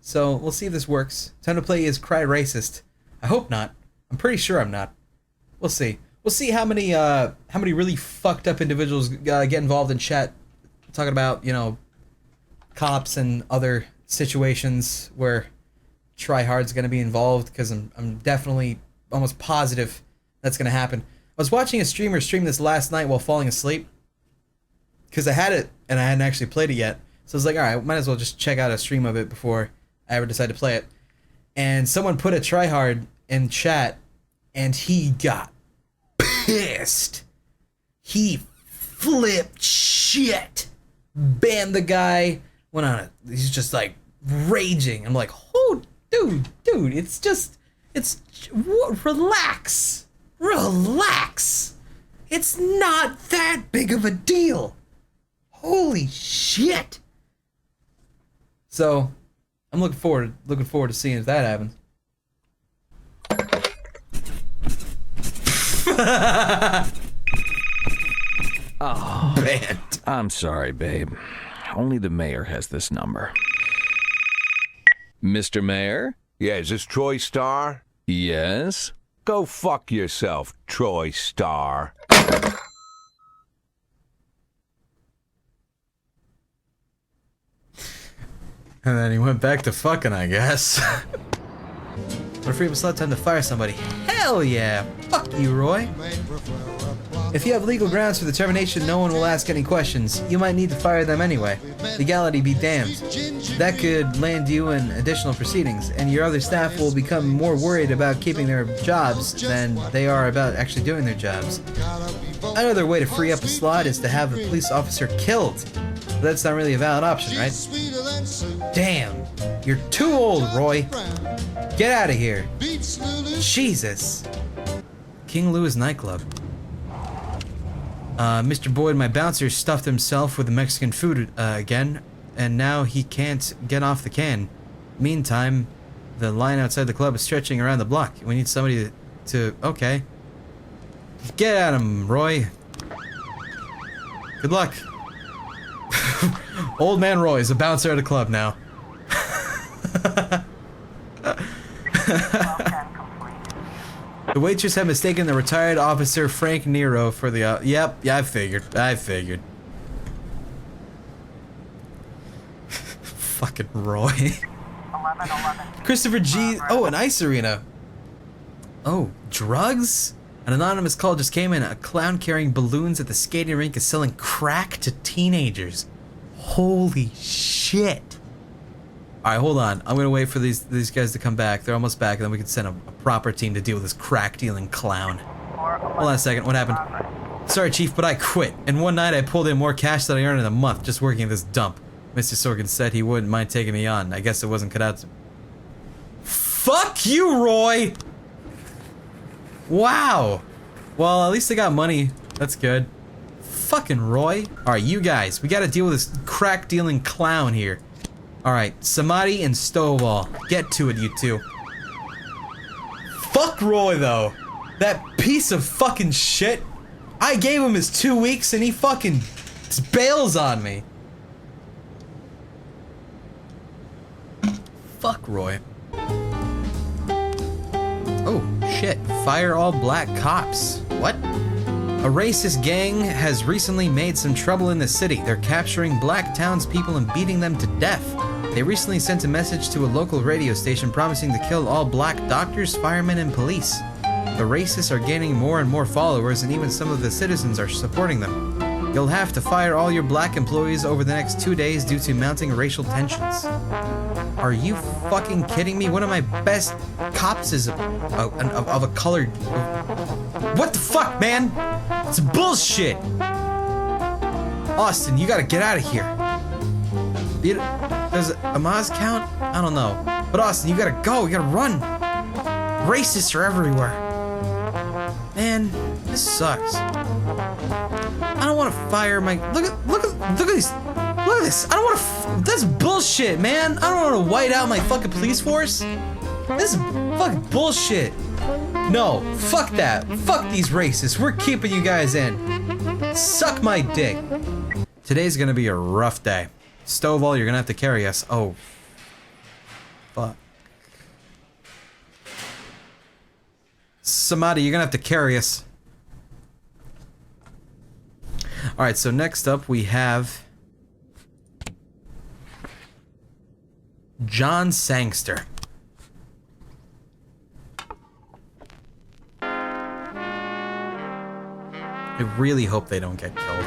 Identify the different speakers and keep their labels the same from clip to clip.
Speaker 1: So we'll see if this works. Time to play as Cry Racist. I hope not. I'm pretty sure I'm not. We'll see. We'll see how many really fucked up individuals get involved in chat, talking about, you know, cops and other situations where tryhard's gonna be involved, because I'm definitely almost positive that's gonna happen. I was watching a streamer stream this last night while falling asleep, because I had it and I hadn't actually played it yet. So I was like, alright, might as well just check out a stream of it before I ever decide to play it. And someone put a tryhard in chat, and he got pissed. He flipped shit. Banned the guy. Went on it. He's just like raging. I'm like, oh, dude, relax. Relax. It's not that big of a deal. Holy shit. So, I'm looking forward to seeing if that happens.
Speaker 2: Oh,
Speaker 1: Banned.
Speaker 2: I'm sorry, babe. Only the mayor has this number. Mr. Mayor?
Speaker 3: Yeah, is this Troy Star?
Speaker 2: Yes?
Speaker 3: Go fuck yourself, Troy Star.
Speaker 1: And then he went back to fucking, I guess. What a free slot time to fire somebody. Hell yeah! Fuck you, Roy. If you have legal grounds for the termination, no one will ask any questions. You might need to fire them anyway. Legality be damned. That could land you in additional proceedings, and your other staff will become more worried about keeping their jobs than they are about actually doing their jobs. Another way to free up a slot is to have a police officer killed. But that's not really a valid option, right? Damn, you're too old, Roy. Get out of here. Jesus. King Louis nightclub. Mr. Boyd, my bouncer, stuffed himself with the Mexican food again, and now he can't get off the can. Meantime, the line outside the club is stretching around the block. We need somebody to okay. Get at him, Roy. Good luck. Old man Roy is a bouncer at a club now. The waitress had mistaken the retired officer Frank Nero for the yeah, I figured. Fucking Roy. Christopher G. Oh, an ice arena. Oh, drugs? An anonymous call just came in. A clown carrying balloons at the skating rink is selling crack to teenagers. Holy shit. Alright, hold on. I'm gonna wait for these guys to come back. They're almost back, and then we can send a proper team to deal with this crack-dealing clown. Hold on a second. What happened? Sorry, Chief, but I quit. And one night I pulled in more cash than I earned in a month just working at this dump. Mr. Sorkin said he wouldn't mind taking me on. I guess it wasn't cut out to... Fuck you, Roy! Wow. Well, at least I got money. That's good. Fucking Roy. Alright, you guys. We gotta deal with this crack-dealing clown here. Alright, Samadhi and Stovall. Get to it, you two. Fuck Roy, though. That piece of fucking shit. I gave him his 2 weeks and he fucking bails on me. Fuck Roy. Oh, shit. Fire all black cops. What? A racist gang has recently made some trouble in the city. They're capturing black townspeople and beating them to death. They recently sent a message to a local radio station promising to kill all black doctors, firemen, and police. The racists are gaining more and more followers, and even some of the citizens are supporting them. You'll have to fire all your black employees over the next 2 days due to mounting racial tensions. Are you fucking kidding me? One of my best cops is of a colored... What the fuck, man? It's bullshit! Austin, you gotta get out of here. Does a Maz count? I don't know. But Austin, you gotta go. You gotta run. Racists are everywhere. Man, this sucks. I don't want to fire my... Look at these... Look at this. I don't want to... That's bullshit, man. I don't want to white out my fucking police force. This is fucking bullshit. No, fuck that. Fuck these racists. We're keeping you guys in. Suck my dick. Today's gonna be a rough day. Stovall, you're gonna have to carry us. Oh. Fuck. Somebody, you're gonna have to carry us. Alright, so next up we have John Sangster. I really hope they don't get killed.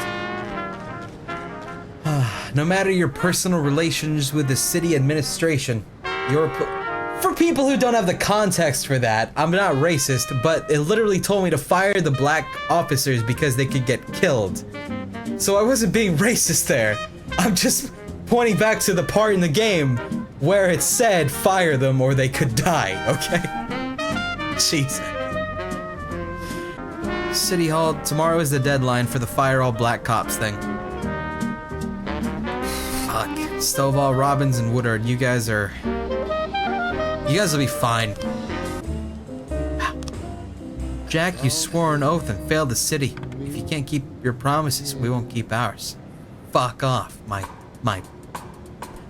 Speaker 1: No matter your personal relations with the city administration, for people who don't have the context for that, I'm not racist, but it literally told me to fire the black officers because they could get killed. So I wasn't being racist there. I'm just pointing back to the part in the game where it said fire them or they could die, okay? Jesus. City Hall, tomorrow is the deadline for the fire all black cops thing. Fuck. Stovall, Robbins, and Woodard, you guys will be fine. Jack, you swore an oath and failed the city. If you can't keep your promises, we won't keep ours. Fuck off. My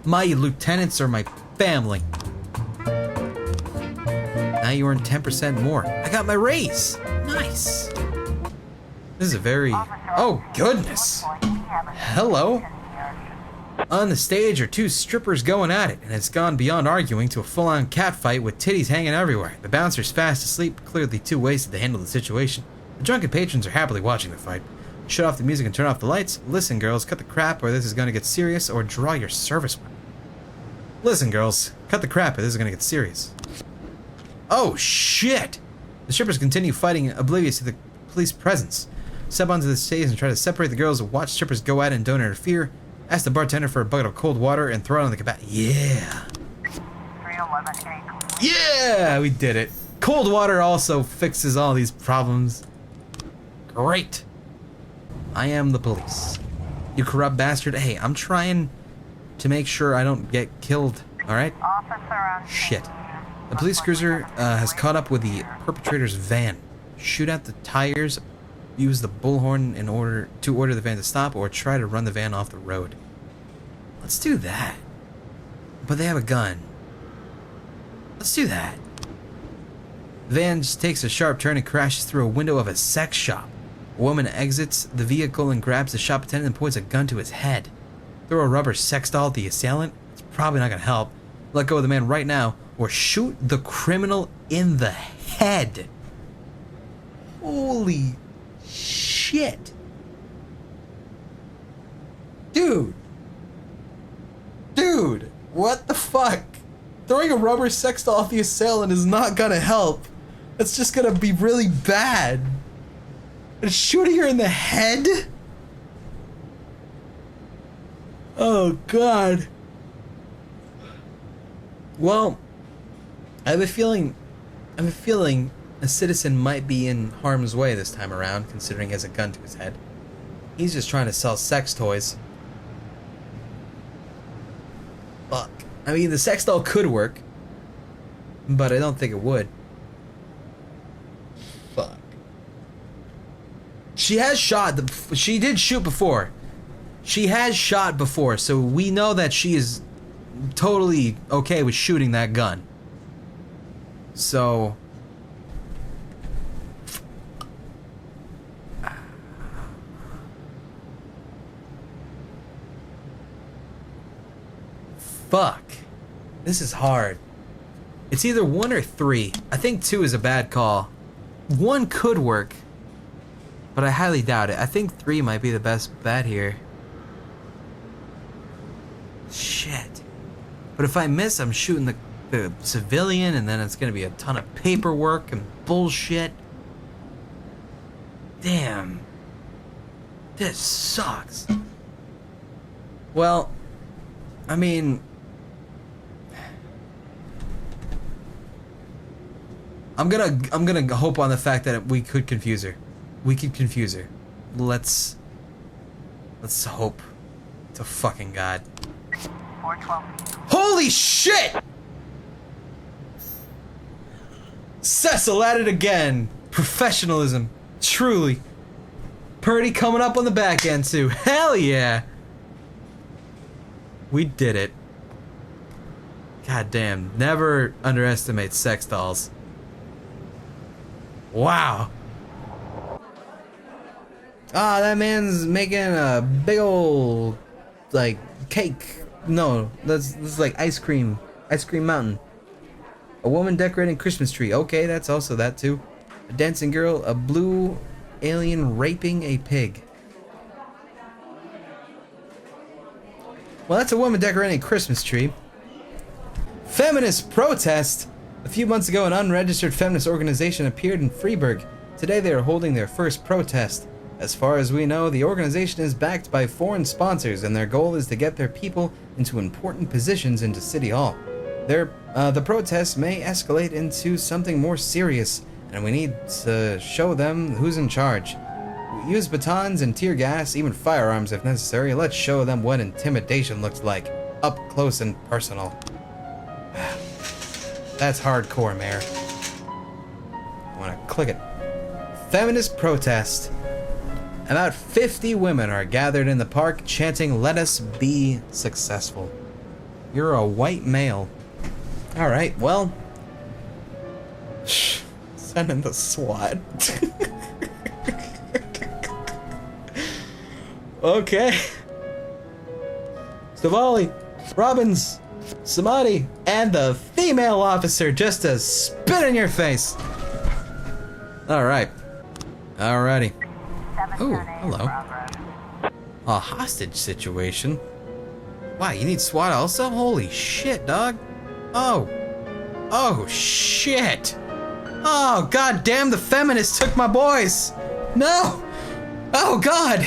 Speaker 1: lieutenants are my family. Now you earn 10% more. I got my raise. Nice. This is a very... Oh, goodness. Hello. On the stage are two strippers going at it, and it's gone beyond arguing to a full-on catfight with titties hanging everywhere. The bouncer's fast asleep, clearly too wasted to handle the situation. The drunken patrons are happily watching the fight. Shut off the music and turn off the lights. Listen, girls, cut the crap or this is gonna get serious, or draw your service weapon. Listen, girls, cut the crap or this is gonna get serious. Oh, shit! The strippers continue fighting, oblivious to the police presence. Step onto the stage and try to separate the girls. Watch strippers go at it and don't interfere. Ask the bartender for a bucket of cold water and throw it on the cabinet. Yeah!
Speaker 4: 311A.
Speaker 1: Yeah! We did it. Cold water also fixes all these problems. Great! I am the police. You corrupt bastard. Hey, I'm trying to make sure I don't get killed, alright?
Speaker 4: Officer on
Speaker 1: Shit. The police cruiser has caught up with the perpetrator's van. Shoot out the tires, use the bullhorn in order to order the van to stop, or try to run the van off the road. Let's do that. But they have a gun. Let's do that. The van just takes a sharp turn and crashes through a window of a sex shop. A woman exits the vehicle and grabs the shop attendant and points a gun to his head. Throw a rubber sex doll at the assailant? It's probably not gonna help. Let go of the man right now, or shoot the criminal in the head. Holy shit. Dude, what the fuck? Throwing a rubber sex doll at the assailant is not gonna help. It's just gonna be really bad. And shooting her in the head? Oh god. Well, I have a feeling a citizen might be in harm's way this time around, considering he has a gun to his head. He's just trying to sell sex toys. Fuck. I mean, the sex doll could work, but I don't think it would. Fuck. She has shot. She did shoot before. She has shot before, so we know that she is totally okay with shooting that gun. So... Fuck. This is hard. It's either 1 or 3. I think 2 is a bad call. 1 could work, but I highly doubt it. I think 3 might be the best bet here. Shit. But if I miss, I'm shooting the civilian, and then it's gonna be a ton of paperwork and bullshit. Damn. This sucks. Well, I mean... I'm gonna hope on the fact that we could confuse her. We could confuse her. Let's hope to fucking God.
Speaker 4: 412.
Speaker 1: Holy shit! Cecil at it again. Professionalism. Truly. Purdy coming up on the back end too. Hell yeah. We did it. God damn. Never underestimate sex dolls. Wow. Ah, that man's making a big old, like, cake. No, that's like ice cream mountain. A woman decorating Christmas tree. Okay, that's also that too. A dancing girl, a blue alien raping a pig. Well, that's a woman decorating a Christmas tree. Feminist protest. A few months ago, an unregistered feminist organization appeared in Freiburg. Today, they are holding their first protest. As far as we know, the organization is backed by foreign sponsors, and their goal is to get their people into important positions into City Hall. The protests may escalate into something more serious, and we need to show them who's in charge. We use batons and tear gas, even firearms if necessary. Let's show them what intimidation looks like, up close and personal. That's hardcore, Mayor. I want to click it. Feminist protest. About 50 women are gathered in the park chanting, "Let us be successful." You're a white male. Alright, well. Send in the SWAT. Okay. Stavali, Robbins, Samadi, and the female officer just to spit in your face. Alright. Alrighty. Oh, hello. A hostage situation? Wow, you need SWAT also? Holy shit, dog. Oh. Oh, shit. Oh, goddamn, the feminists took my boys. No. Oh, God.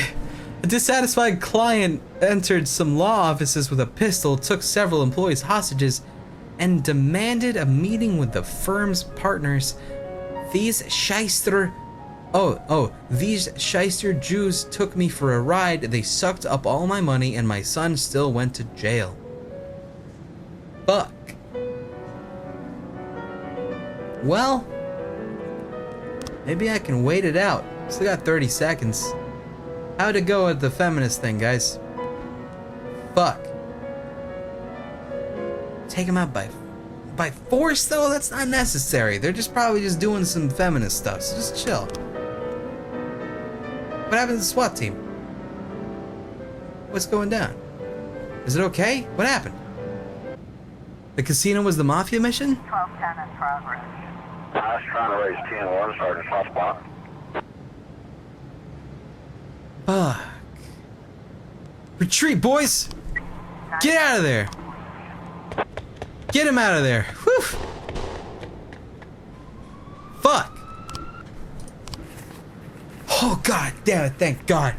Speaker 1: A dissatisfied client entered some law offices with a pistol, took several employees hostages, and demanded a meeting with the firm's partners. These shyster Jews took me for a ride. They sucked up all my money, and my son still went to jail. Fuck. Well, maybe I can wait it out. Still got 30 seconds. How'd it go with the feminist thing, guys? Fuck. Take him out by force, though? That's not necessary. They're just probably just doing some feminist stuff, so just chill. What happened to the SWAT team? What's going down? Is it okay? What happened? The casino was the mafia mission?
Speaker 4: 1210 in progress.
Speaker 5: I was trying to raise 10-1, Sergeant Soft Spot.
Speaker 1: Fuck. Retreat, boys! Get out of there! Get him out of there! Whew! Fuck! Oh, god damn it, thank God.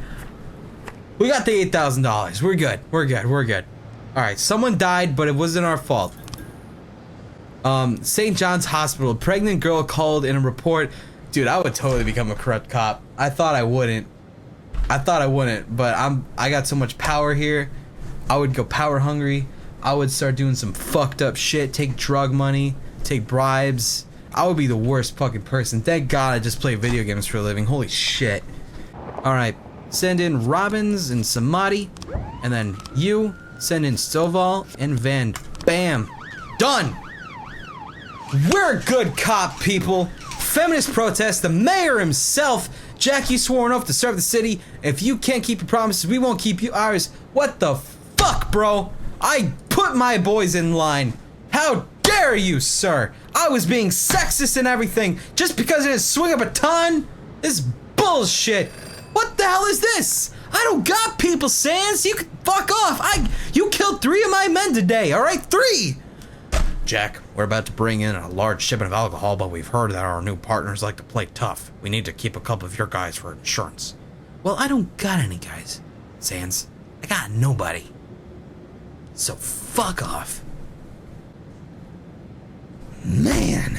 Speaker 1: We got the $8,000. We're good. We're good. We're good. Alright, someone died, but it wasn't our fault. St. John's Hospital. A pregnant girl called in a report. Dude, I would totally become a corrupt cop. I thought I wouldn't, but I got so much power here. I would go power hungry. I would start doing some fucked up shit, take drug money, take bribes. I would be the worst fucking person. Thank God I just play video games for a living. Holy shit. Alright, send in Robbins and Samadi, and then you send in Stovall and Van. Bam. Done. We're a good cop, people. Feminist protest, the mayor himself. Jack, you swore an oath to serve the city. If you can't keep your promises, we won't keep you ours. What the fuck, bro? I put my boys in line. How dare you, sir? I was being sexist and everything just because I didn't swing a baton? This is bullshit. What the hell is this? I don't got people, Sans. You can fuck off. You killed 3 of my men today, all right? 3. Jack, we're about to bring in a large shipment of alcohol, but we've heard that our new partners like to play tough. We need to keep a couple of your guys for insurance. Well, I don't got any guys, Sans. I got nobody. So fuck off. Man.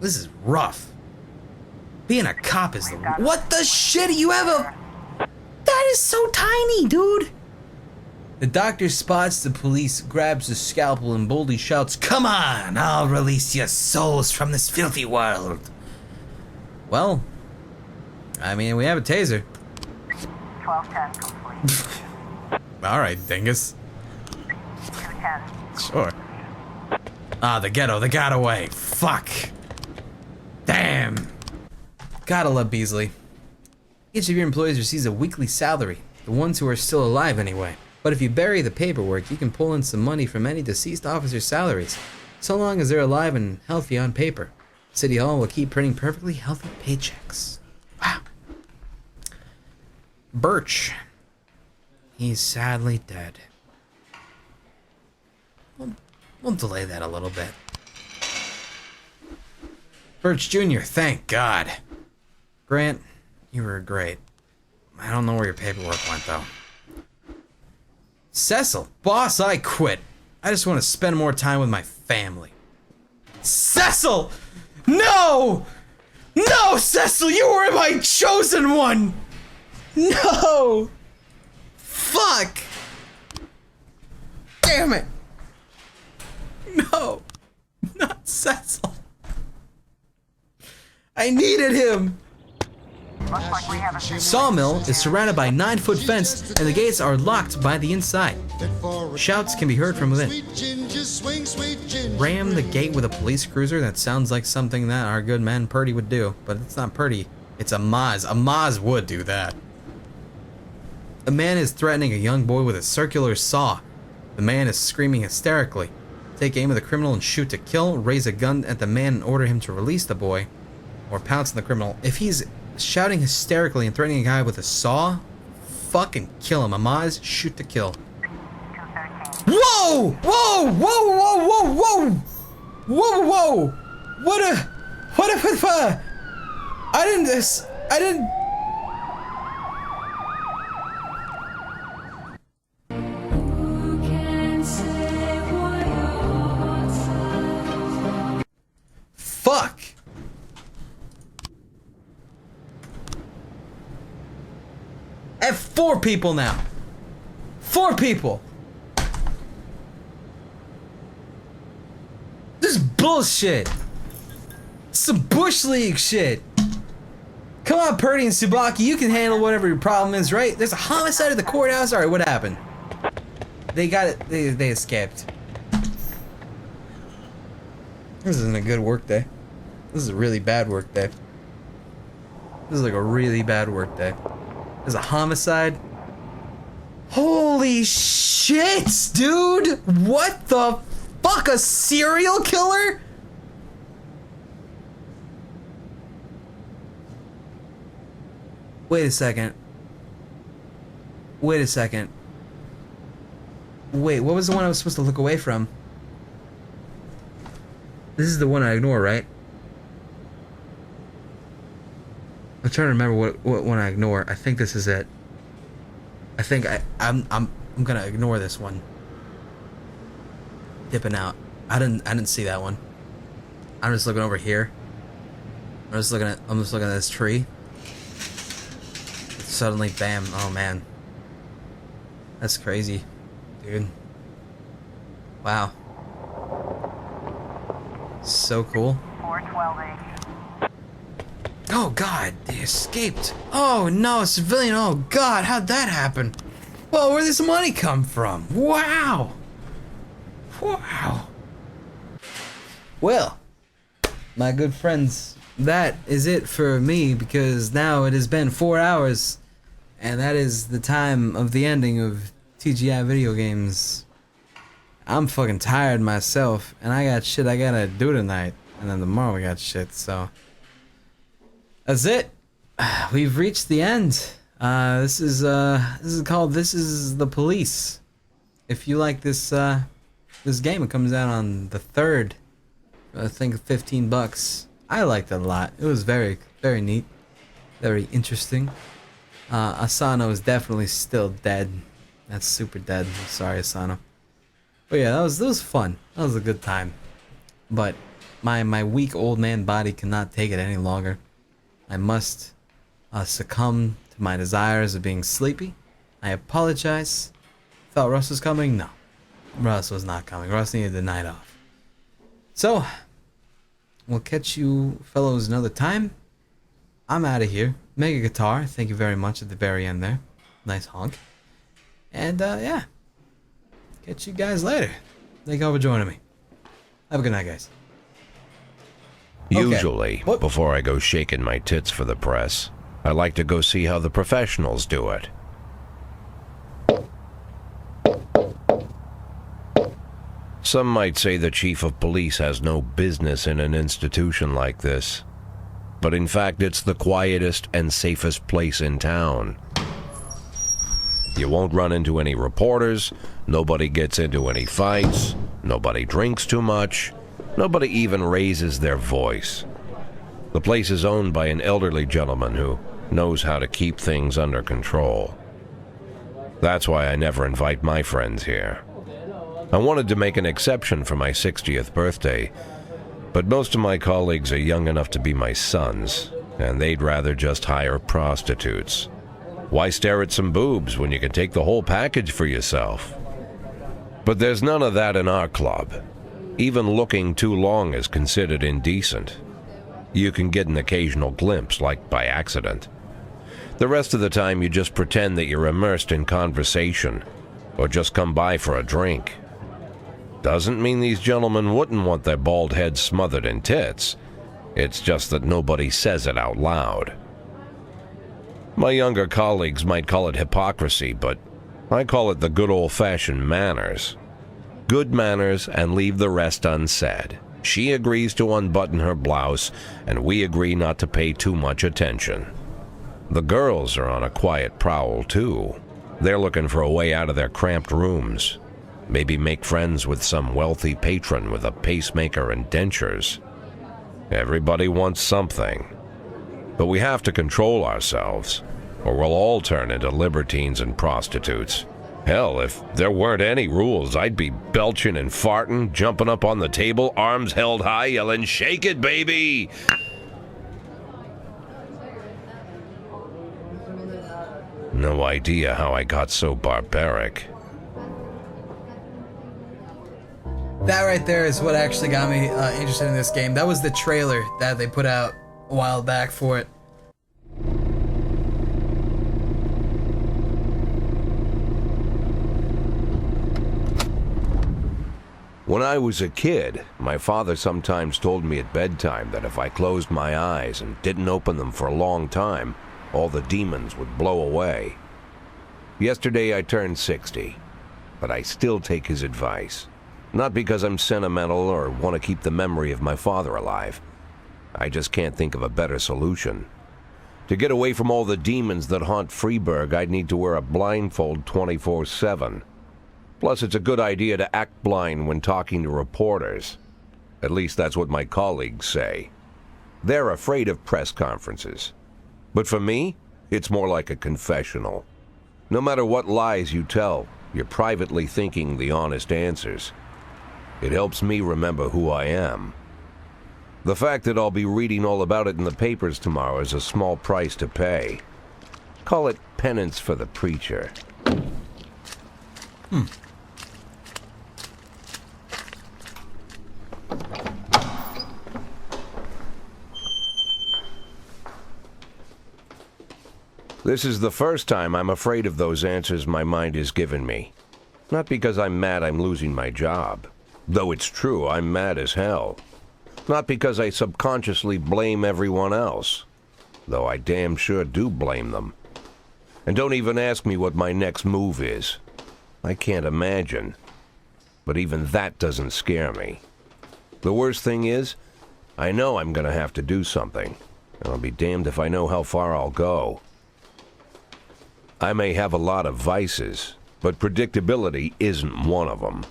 Speaker 1: This is rough. Being a cop is the... What the shit? You have a... That is so tiny, dude. The doctor spots the police, grabs the scalpel, and boldly shouts, "Come on, I'll release your souls from this filthy world." Well, I mean, we have a taser.
Speaker 4: 1210 complete.
Speaker 1: Alright, dingus.
Speaker 4: 2 10.
Speaker 1: Sure. Ah, the ghetto, the getaway. Fuck. Damn. Gotta love Beasley. Each of your employees receives a weekly salary, the ones who are still alive anyway. But if you bury the paperwork, you can pull in some money from any deceased officer's salaries, so long as they're alive and healthy on paper. City Hall will keep printing perfectly healthy paychecks. Wow. Birch. He's sadly dead. We'll delay that a little bit. Birch Jr., thank God. Grant, you were great. I don't know where your paperwork went, though. Cecil, boss, I quit. I just want to spend more time with my family. Cecil! No! No, Cecil, you were my chosen one! No! Fuck! Damn it! No! Not Cecil. I needed him!
Speaker 4: Looks like we have a
Speaker 1: Sawmill is surrounded by a 9-foot fence, and the gates are locked by the inside. Shouts can be heard from within. Ram the gate with a police cruiser? That sounds like something that our good man Purdy would do, but it's not Purdy. It's a Maz. A Maz would do that. A man is threatening a young boy with a circular saw. The man is screaming hysterically. Take aim at the criminal and shoot to kill. Raise a gun at the man and order him to release the boy, or pounce on the criminal. If he's shouting hysterically and threatening a guy with a saw, fucking kill him. Amaz, shoot to kill.
Speaker 4: 213.
Speaker 1: Whoa! Whoa! Whoa! Whoa! Whoa! Whoa! Whoa! Whoa! What? I didn't. Fuck! I have 4 people now. 4 people. This is bullshit. Some Bush League shit. Come on, Purdy and Tsubaki, you can handle whatever your problem is, right? There's a homicide at the courthouse. All right, what happened? They got it. They escaped. This isn't a good work day. This is a really bad work day. This is like a really bad work day. There's a homicide. Holy shit, dude! What the fuck? A serial killer? Wait a second. Wait a second. Wait, what was the one I was supposed to look away from? This is the one I ignore, right? I'm trying to remember what one I ignore. I think this is it. I think I'm gonna ignore this one. Dipping out. I didn't see that one. I'm just looking over here. I'm just looking at this tree. Suddenly, bam! Oh man, that's crazy, dude. Wow. So cool.
Speaker 4: 412A.
Speaker 1: Oh god, they escaped. Oh no, a civilian. Oh god, how'd that happen? Well, where'd this money come from? Wow. Wow. Well, my good friends, that is it for me, because now it has been 4 hours, and that is the time of the ending of TGI video games. I'm fucking tired myself, and I got shit I gotta do tonight, and then tomorrow we got shit, so that's it. We've reached the end. This is called This Is the Police. If you like this this game, it comes out on the 3rd. I think $15. I liked it a lot. It was very, very neat, very interesting. Asano is definitely still dead. That's super dead. I'm sorry, Asano. But yeah, that was fun. That was a good time. But my weak old man body cannot take it any longer. I must succumb to my desires of being sleepy. I apologize. Thought Russ was coming? No. Russ was not coming. Russ needed the night off. So, we'll catch you fellows another time. I'm out of here. Mega Guitar, thank you very much at the very end there. Nice honk. And yeah. Catch you guys later. Thank you all for joining me. Have a good night, guys.
Speaker 6: Usually,
Speaker 1: What?
Speaker 6: before I go shaking my tits for the press, I like to go see how the professionals do it. Some might say the chief of police has no business in an institution like this, but in fact it's the quietest and safest place in town. You won't run into any reporters, nobody gets into any fights, nobody drinks too much, nobody even raises their voice. The place is owned by an elderly gentleman who knows how to keep things under control. That's why I never invite my friends here. I wanted to make an exception for my 60th birthday, but most of my colleagues are young enough to be my sons, and they'd rather just hire prostitutes. Why stare at some boobs when you can take the whole package for yourself? But there's none of that in our club. Even looking too long is considered indecent. You can get an occasional glimpse, like by accident. The rest of the time you just pretend that you're immersed in conversation, or just come by for a drink. Doesn't mean these gentlemen wouldn't want their bald heads smothered in tits. It's just that nobody says it out loud. My younger colleagues might call it hypocrisy, but I call it the good old-fashioned manners. Good manners and leave the rest unsaid. She agrees to unbutton her blouse, and we agree not to pay too much attention. The girls are on a quiet prowl, too. They're looking for a way out of their cramped rooms. Maybe make friends with some wealthy patron with a pacemaker and dentures. Everybody wants something. But we have to control ourselves, or we'll all turn into libertines and prostitutes. Hell, if there weren't any rules, I'd be belching and farting, jumping up on the table, arms held high, yelling, "Shake it, baby!" No idea how I got so barbaric.
Speaker 1: That right there is what actually got me interested in this game. That was the trailer that they put out a while back for it.
Speaker 6: When I was a kid, my father sometimes told me at bedtime that if I closed my eyes and didn't open them for a long time, all the demons would blow away. Yesterday I turned 60, but I still take his advice. Not because I'm sentimental or want to keep the memory of my father alive. I just can't think of a better solution. To get away from all the demons that haunt Freeburg, I'd need to wear a blindfold 24/7. Plus, it's a good idea to act blind when talking to reporters. At least that's what my colleagues say. They're afraid of press conferences. But for me, it's more like a confessional. No matter what lies you tell, you're privately thinking the honest answers. It helps me remember who I am. The fact that I'll be reading all about it in the papers tomorrow is a small price to pay. Call it penance for the preacher. This is the first time I'm afraid of those answers my mind has given me. Not because I'm mad I'm losing my job. Though it's true, I'm mad as hell. Not because I subconsciously blame everyone else. Though I damn sure do blame them. And don't even ask me what my next move is. I can't imagine. But even that doesn't scare me. The worst thing is, I know I'm gonna have to do something. And I'll be damned if I know how far I'll go. I may have a lot of vices, but predictability isn't one of them.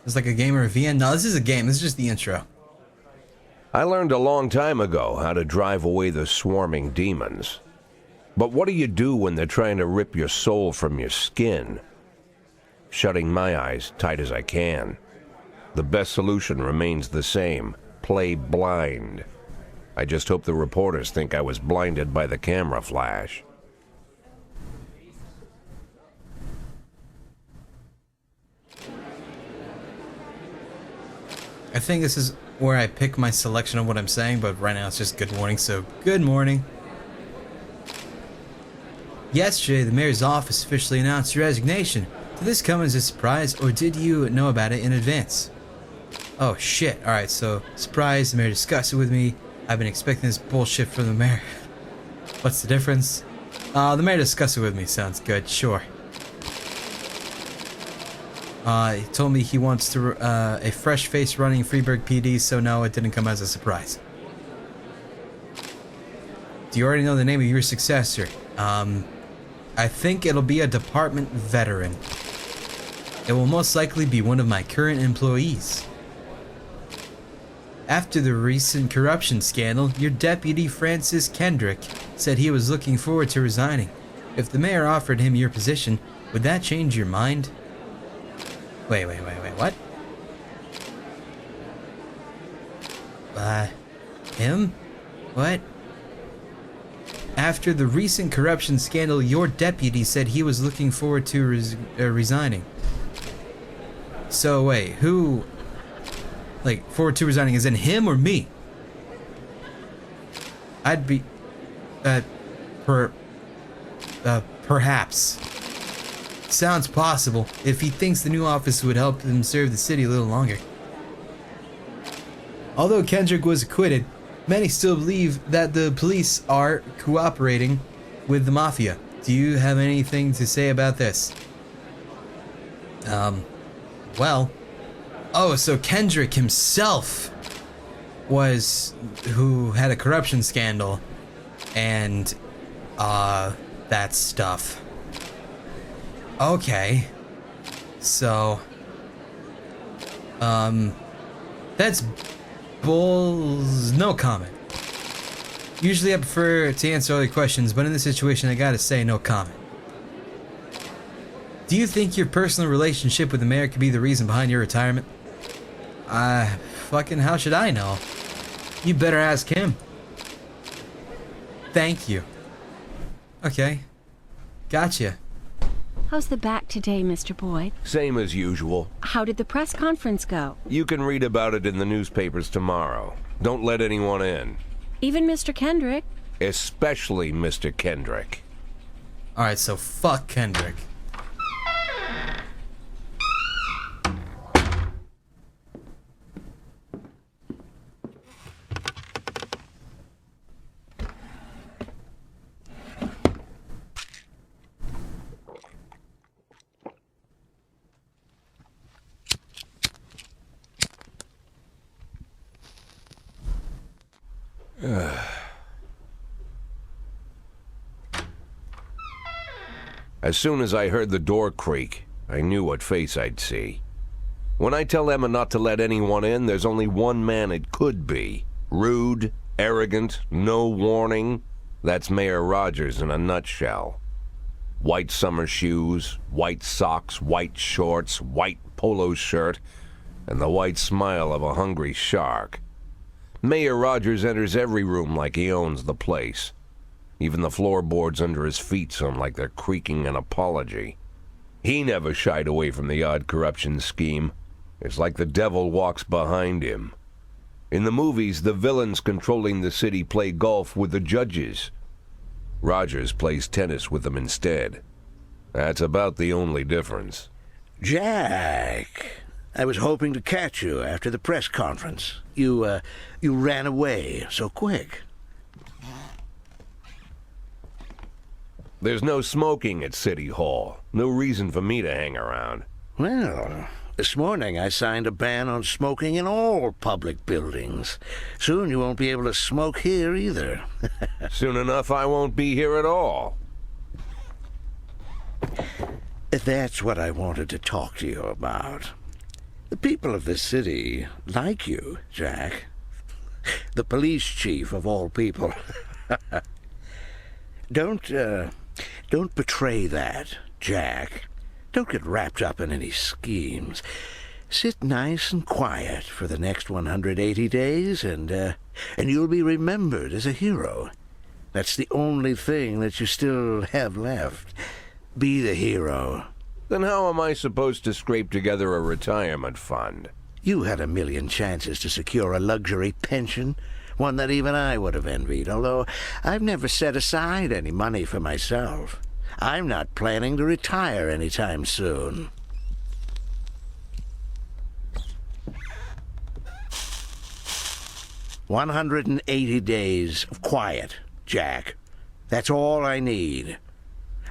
Speaker 1: It's like a game review. No, this is a game. This is just the intro.
Speaker 6: I learned a long time ago how to drive away the swarming demons. But what do you do when they're trying to rip your soul from your skin? Shutting my eyes tight as I can. The best solution remains the same. Play blind. I just hope the reporters think I was blinded by the camera flash.
Speaker 1: I think this is where I pick my selection of what I'm saying, but right now it's just good morning, so good morning. Yesterday, the mayor's office officially announced your resignation. Did this come as a surprise, or did you know about it in advance? Oh shit, alright, so, surprise, the mayor discussed it with me. I've been expecting this bullshit from the mayor. What's the difference? The mayor discussed it with me, sounds good, sure. He told me he wants to, a fresh face running Freeburg PD, so no, it didn't come as a surprise. Do you already know the name of your successor? I think it'll be a department veteran. It will most likely be one of my current employees. After the recent corruption scandal, your deputy Francis Kendrick said he was looking forward to resigning. If the mayor offered him your position, would that change your mind? Wait, what? Him? What? After the recent corruption scandal, your deputy said he was looking forward to resigning. So wait, who... Like, forward to resigning, is in him or me? I'd be... perhaps. Sounds possible, if he thinks the new office would help him serve the city a little longer. Although Kendrick was acquitted, many still believe that the police are cooperating with the mafia. Do you have anything to say about this? Well... Oh, so Kendrick himself was who had a corruption scandal and that stuff. Okay. So that's bulls. No comment. Usually I prefer to answer other questions, but in this situation I gotta say no comment. Do you think your personal relationship with the mayor could be the reason behind your retirement? Fucking how should I know? You better ask him. Thank you. Okay. Gotcha.
Speaker 7: How's the back today, Mr. Boyd?
Speaker 3: Same as usual.
Speaker 7: How did the press conference go?
Speaker 3: You can read about it in the newspapers tomorrow. Don't let anyone in.
Speaker 7: Even Mr. Kendrick?
Speaker 3: Especially Mr. Kendrick.
Speaker 1: Alright, so fuck Kendrick.
Speaker 3: As soon as I heard the door creak, I knew what face I'd see. When I tell Emma not to let anyone in, there's only one man it could be. Rude, arrogant, no warning. That's Mayor Rogers in a nutshell. White summer shoes, white socks, white shorts, white polo shirt, and the white smile of a hungry shark. Mayor Rogers enters every room like he owns the place. Even the floorboards under his feet sound like they're creaking an apology. He never shied away from the odd corruption scheme. It's like the devil walks behind him. In the movies, the villains controlling the city play golf with the judges. Rogers plays tennis with them instead. That's about the only difference.
Speaker 8: Jack, I was hoping to catch you after the press conference. You ran away so quick.
Speaker 3: There's no smoking at City Hall. No reason for me to hang around.
Speaker 8: Well, this morning I signed a ban on smoking in all public buildings. Soon you won't be able to smoke here either.
Speaker 3: Soon enough I won't be here at all.
Speaker 8: That's what I wanted to talk to you about. The people of this city like you, Jack. The police chief of all people. Don't betray that, Jack. Don't get wrapped up in any schemes. Sit nice and quiet for the next 180 days, and you'll be remembered as a hero. That's the only thing that you still have left. Be the hero.
Speaker 3: Then how am I supposed to scrape together a retirement fund?
Speaker 8: You had 1,000,000 chances to secure a luxury pension, one that even I would have envied, although I've never set aside any money for myself. I'm not planning to retire anytime soon. "180 days of quiet, Jack. That's all I need.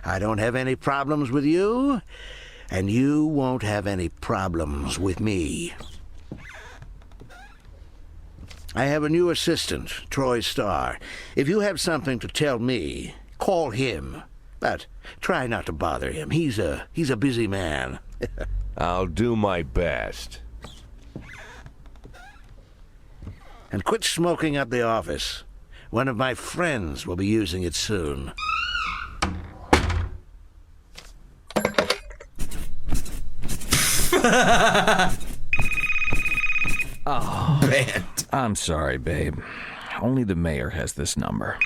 Speaker 8: I don't have any problems with you, and you won't have any problems with me. I have a new assistant, Troy Starr. If you have something to tell me, call him. But try not to bother him. He's a busy man."
Speaker 3: I'll do my best.
Speaker 8: "And quit smoking up the office. One of my friends will be using it soon."
Speaker 1: Banned.
Speaker 2: I'm sorry, babe. Only the mayor has this number.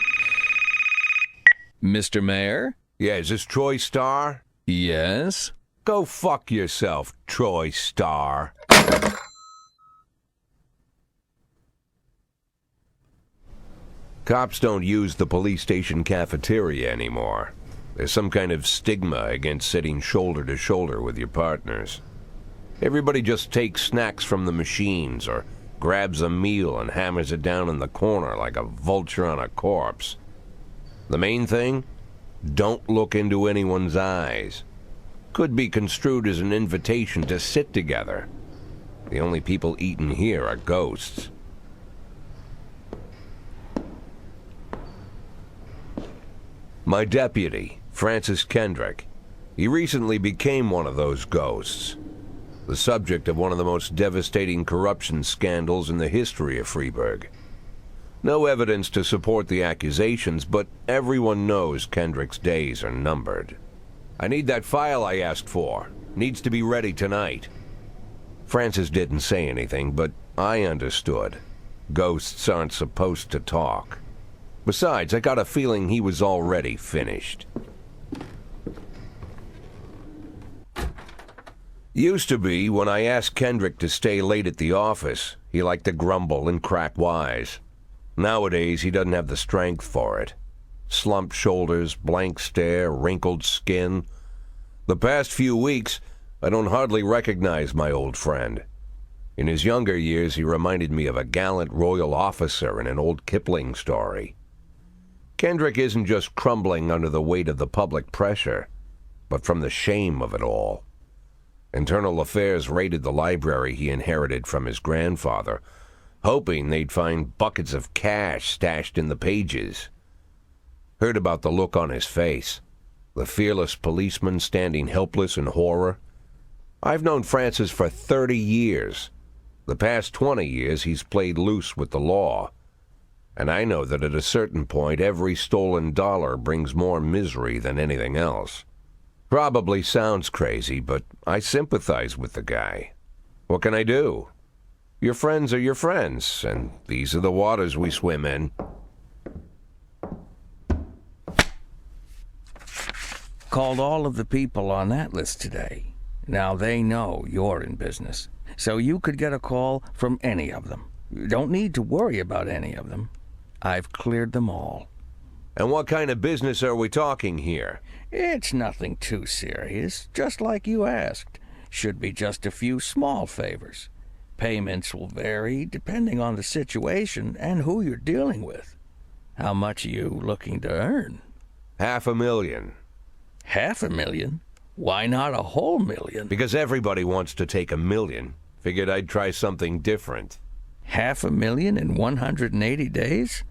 Speaker 2: Mr. Mayor?
Speaker 3: Yeah, is this Troy Starr?
Speaker 2: Yes?
Speaker 3: Go fuck yourself, Troy Starr. Cops don't use the police station cafeteria anymore. There's some kind of stigma against sitting shoulder to shoulder with your partners. Everybody just takes snacks from the machines or grabs a meal and hammers it down in the corner like a vulture on a corpse. The main thing? Don't look into anyone's eyes. Could be construed as an invitation to sit together. The only people eaten here are ghosts. My deputy, Francis Kendrick. He recently became one of those ghosts. The subject of one of the most devastating corruption scandals in the history of Freeburg. No evidence to support the accusations, but everyone knows Kendrick's days are numbered. I need that file I asked for. Needs to be ready tonight. Francis didn't say anything, but I understood. Ghosts aren't supposed to talk. Besides, I got a feeling he was already finished. Used to be, when I asked Kendrick to stay late at the office, he liked to grumble and crack wise. Nowadays, he doesn't have the strength for it. Slumped shoulders, blank stare, wrinkled skin. The past few weeks, I don't hardly recognize my old friend. In his younger years, he reminded me of a gallant royal officer in an old Kipling story. Kendrick isn't just crumbling under the weight of the public pressure, but from the shame of it all. Internal Affairs raided the library he inherited from his grandfather, hoping they'd find buckets of cash stashed in the pages. Heard about the look on his face, the fearless policeman standing helpless in horror. I've known Francis for 30 years. The past 20 years he's played loose with the law. And I know that at a certain point every stolen dollar brings more misery than anything else. Probably sounds crazy, but I sympathize with the guy. What can I do? Your friends are your friends, and these are the waters we swim in.
Speaker 2: Called all of the people on that list today. Now they know you're in business, so you could get a call from any of them. You don't need to worry about any of them. I've cleared them all.
Speaker 3: And what kind of business are we talking here?
Speaker 2: It's nothing too serious, just like you asked. Should be just a few small favors. Payments will vary depending on the situation and who you're dealing with. How much are you looking to earn?
Speaker 3: $500,000.
Speaker 2: $500,000? Why not a whole million?
Speaker 3: Because everybody wants to take $1 million. Figured I'd try something different.
Speaker 2: $500,000 in 180 days?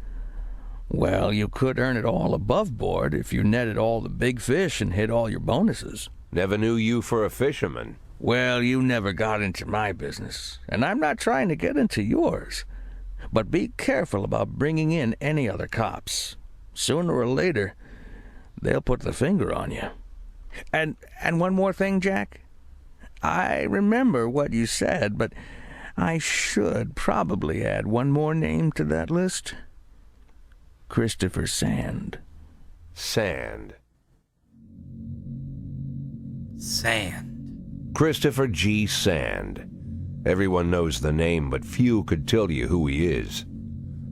Speaker 2: Well, you could earn it all above board if you netted all the big fish and hit all your bonuses.
Speaker 3: Never knew you for a fisherman.
Speaker 2: Well, you never got into my business, and I'm not trying to get into yours. But be careful about bringing in any other cops. Sooner or later, they'll put the finger on you. And one more thing, Jack. I remember what you said, but I should probably add one more name to that list. Christopher Sand.
Speaker 3: Sand.
Speaker 6: Christopher G. Sand. Everyone knows the name, but few could tell you who he is.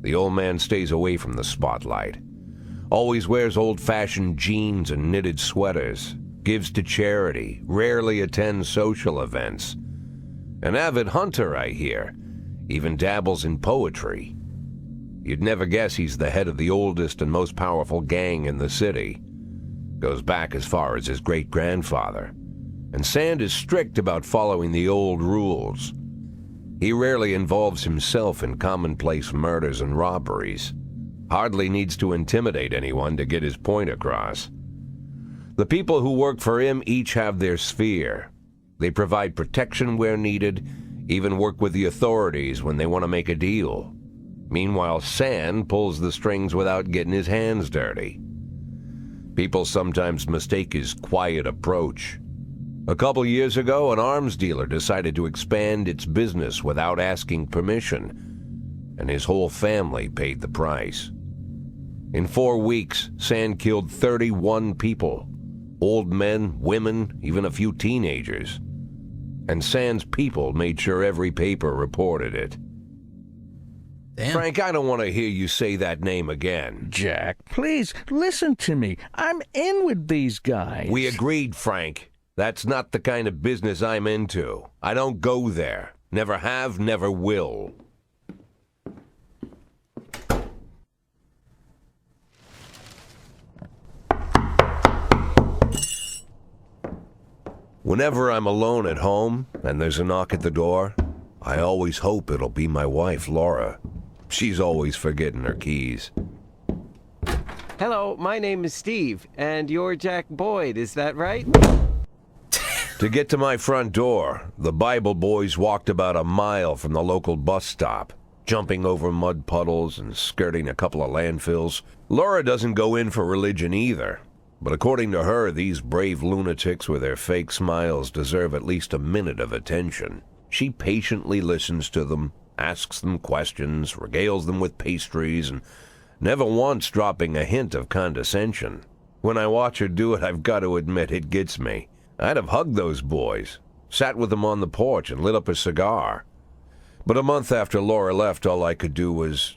Speaker 6: The old man stays away from the spotlight.
Speaker 3: Always wears old-fashioned jeans and knitted sweaters. Gives to charity. Rarely attends social events. An avid hunter, I hear. Even dabbles in poetry. You'd never guess he's the head of the oldest and most powerful gang in the city. Goes back as far as his great-grandfather. And Sand is strict about following the old rules. He rarely involves himself in commonplace murders and robberies. Hardly needs to intimidate anyone to get his point across. The people who work for him each have their sphere. They provide protection where needed, even work with the authorities when they want to make a deal. Meanwhile, Sand pulls the strings without getting his hands dirty. People sometimes mistake his quiet approach. A couple years ago, an arms dealer decided to expand its business without asking permission, and his whole family paid the price. In 4 weeks, Sand killed 31 people. Old men, women, even a few teenagers. And Sand's people made sure every paper reported it.
Speaker 1: Damn.
Speaker 3: Frank, I don't want to hear you say that name again.
Speaker 2: Jack, please, listen to me. I'm in with these guys.
Speaker 3: We agreed, Frank. That's not the kind of business I'm into. I don't go there. Never have, never will. Whenever I'm alone at home and there's a knock at the door, I always hope it'll be my wife, Laura. She's always forgetting her keys.
Speaker 9: Hello, my name is Steve, and you're Jack Boyd, is that right?
Speaker 3: To get to my front door, the Bible boys walked about a mile from the local bus stop, jumping over mud puddles and skirting a couple of landfills. Laura doesn't go in for religion either. But according to her, these brave lunatics with their fake smiles deserve at least a minute of attention. She patiently listens to them, asks them questions, regales them with pastries, and never once dropping a hint of condescension. When I watch her do it, I've got to admit it gets me. I'd have hugged those boys, sat with them on the porch and lit up a cigar. But a month after Laura left, all I could do was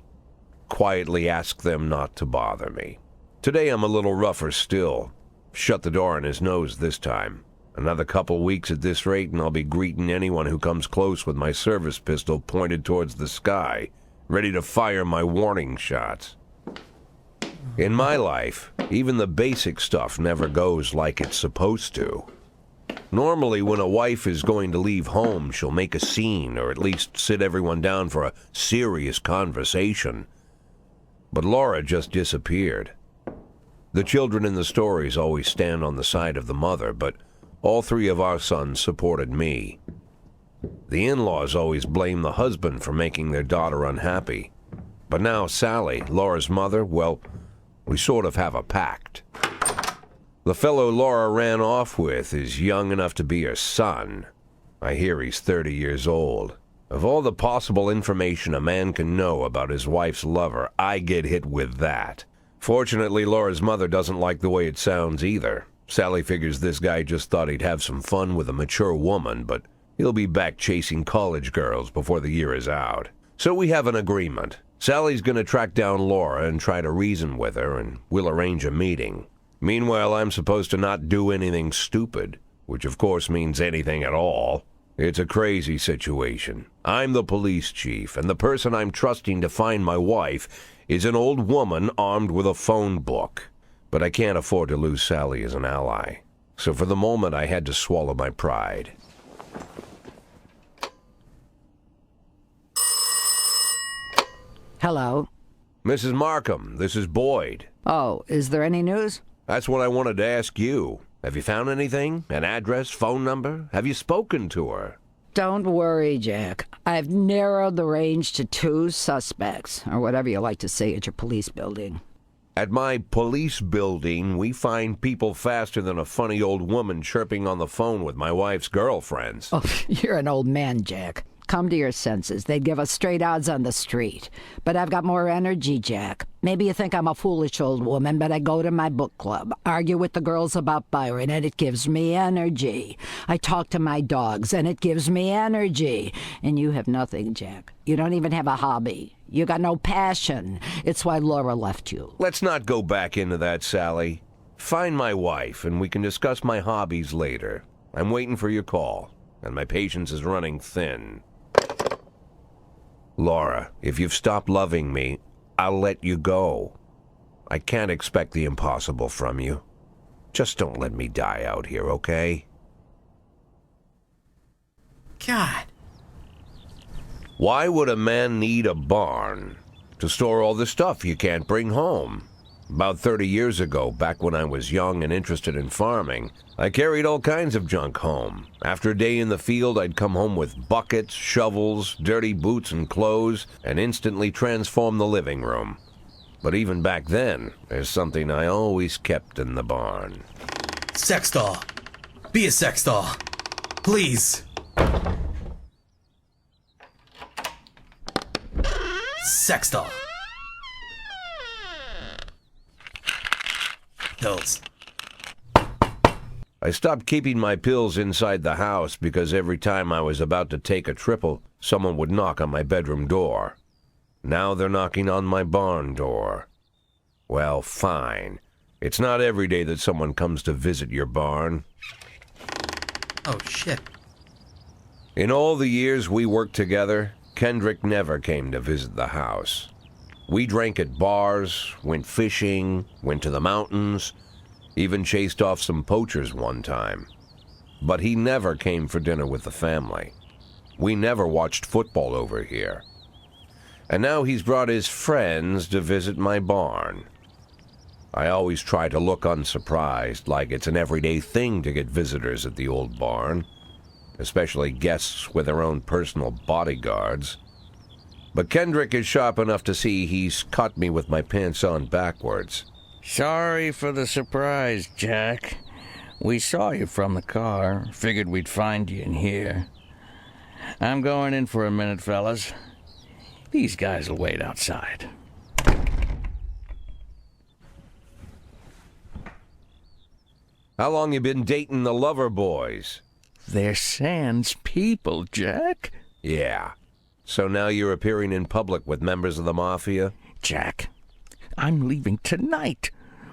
Speaker 3: quietly ask them not to bother me. Today I'm a little rougher still. Shut the door on his nose this time. Another couple weeks at this rate and I'll be greeting anyone who comes close with my service pistol pointed towards the sky, ready to fire my warning shots. In my life, even the basic stuff never goes like it's supposed to. Normally, when a wife is going to leave home, she'll make a scene or at least sit everyone down for a serious conversation. But Laura just disappeared. The children in the stories always stand on the side of the mother, but all 3 of our sons supported me. The in-laws always blame the husband for making their daughter unhappy. But now Sally, Laura's mother, well, we sort of have a pact. The fellow Laura ran off with is young enough to be her son. I hear he's 30 years old. Of all the possible information a man can know about his wife's lover, I get hit with that. Fortunately, Laura's mother doesn't like the way it sounds either. Sally figures this guy just thought he'd have some fun with a mature woman, but he'll be back chasing college girls before the year is out. So we have an agreement. Sally's gonna track down Laura and try to reason with her, and we'll arrange a meeting. Meanwhile, I'm supposed to not do anything stupid, which of course means anything at all. It's a crazy situation. I'm the police chief, and the person I'm trusting to find my wife is an old woman armed with a phone book. But I can't afford to lose Sally as an ally. So for the moment, I had to swallow my pride.
Speaker 10: Hello.
Speaker 3: Mrs. Markham, this is Boyd.
Speaker 10: Oh, is there any news?
Speaker 3: That's what I wanted to ask you. Have you found anything? An address, phone number? Have you spoken to her?
Speaker 10: Don't worry, Jack. I've narrowed the range to 2 suspects, or whatever you like to say at your police building.
Speaker 3: At my police building, we find people faster than a funny old woman chirping on the phone with my wife's girlfriends.
Speaker 10: Oh, you're an old man, Jack. Come to your senses. They'd give us straight odds on the street. But I've got more energy, Jack. Maybe you think I'm a foolish old woman, but I go to my book club, argue with the girls about Byron, and it gives me energy. I talk to my dogs, and it gives me energy. And you have nothing, Jack. You don't even have a hobby. You got no passion. It's why Laura left you.
Speaker 3: Let's not go back into that, Sally. Find my wife, and we can discuss my hobbies later. I'm waiting for your call, and my patience is running thin. Laura, if you've stopped loving me, I'll let you go. I can't expect the impossible from you. Just don't let me die out here, okay?
Speaker 1: God.
Speaker 3: Why would a man need a barn? To store all the stuff you can't bring home. About 30 years ago, back when I was young and interested in farming, I carried all kinds of junk home. After a day in the field, I'd come home with buckets, shovels, dirty boots and clothes, and instantly transform the living room. But even back then, there's something I always kept in the barn.
Speaker 1: Sex doll. Be a sex doll. Please. Sex doll. Pills.
Speaker 3: I stopped keeping my pills inside the house because every time I was about to take a triple, someone would knock on my bedroom door. Now they're knocking on my barn door. Well, fine. It's not every day that someone comes to visit your barn.
Speaker 1: Oh, shit.
Speaker 3: In all the years we worked together, Kendrick never came to visit the house. We drank at bars, went fishing, went to the mountains, even chased off some poachers one time. But he never came for dinner with the family. We never watched football over here. And now he's brought his friends to visit my barn. I always try to look unsurprised, like it's an everyday thing to get visitors at the old barn, especially guests with their own personal bodyguards. But Kendrick is sharp enough to see he's caught me with my pants on backwards.
Speaker 2: Sorry for the surprise, Jack. We saw you from the car. Figured we'd find you in here. I'm going in for a minute, fellas. These guys will wait outside.
Speaker 3: How long you been dating the lover boys?
Speaker 2: They're Sans people, Jack.
Speaker 3: Yeah. So now you're appearing in public with members of the Mafia?
Speaker 2: Jack, I'm leaving tonight.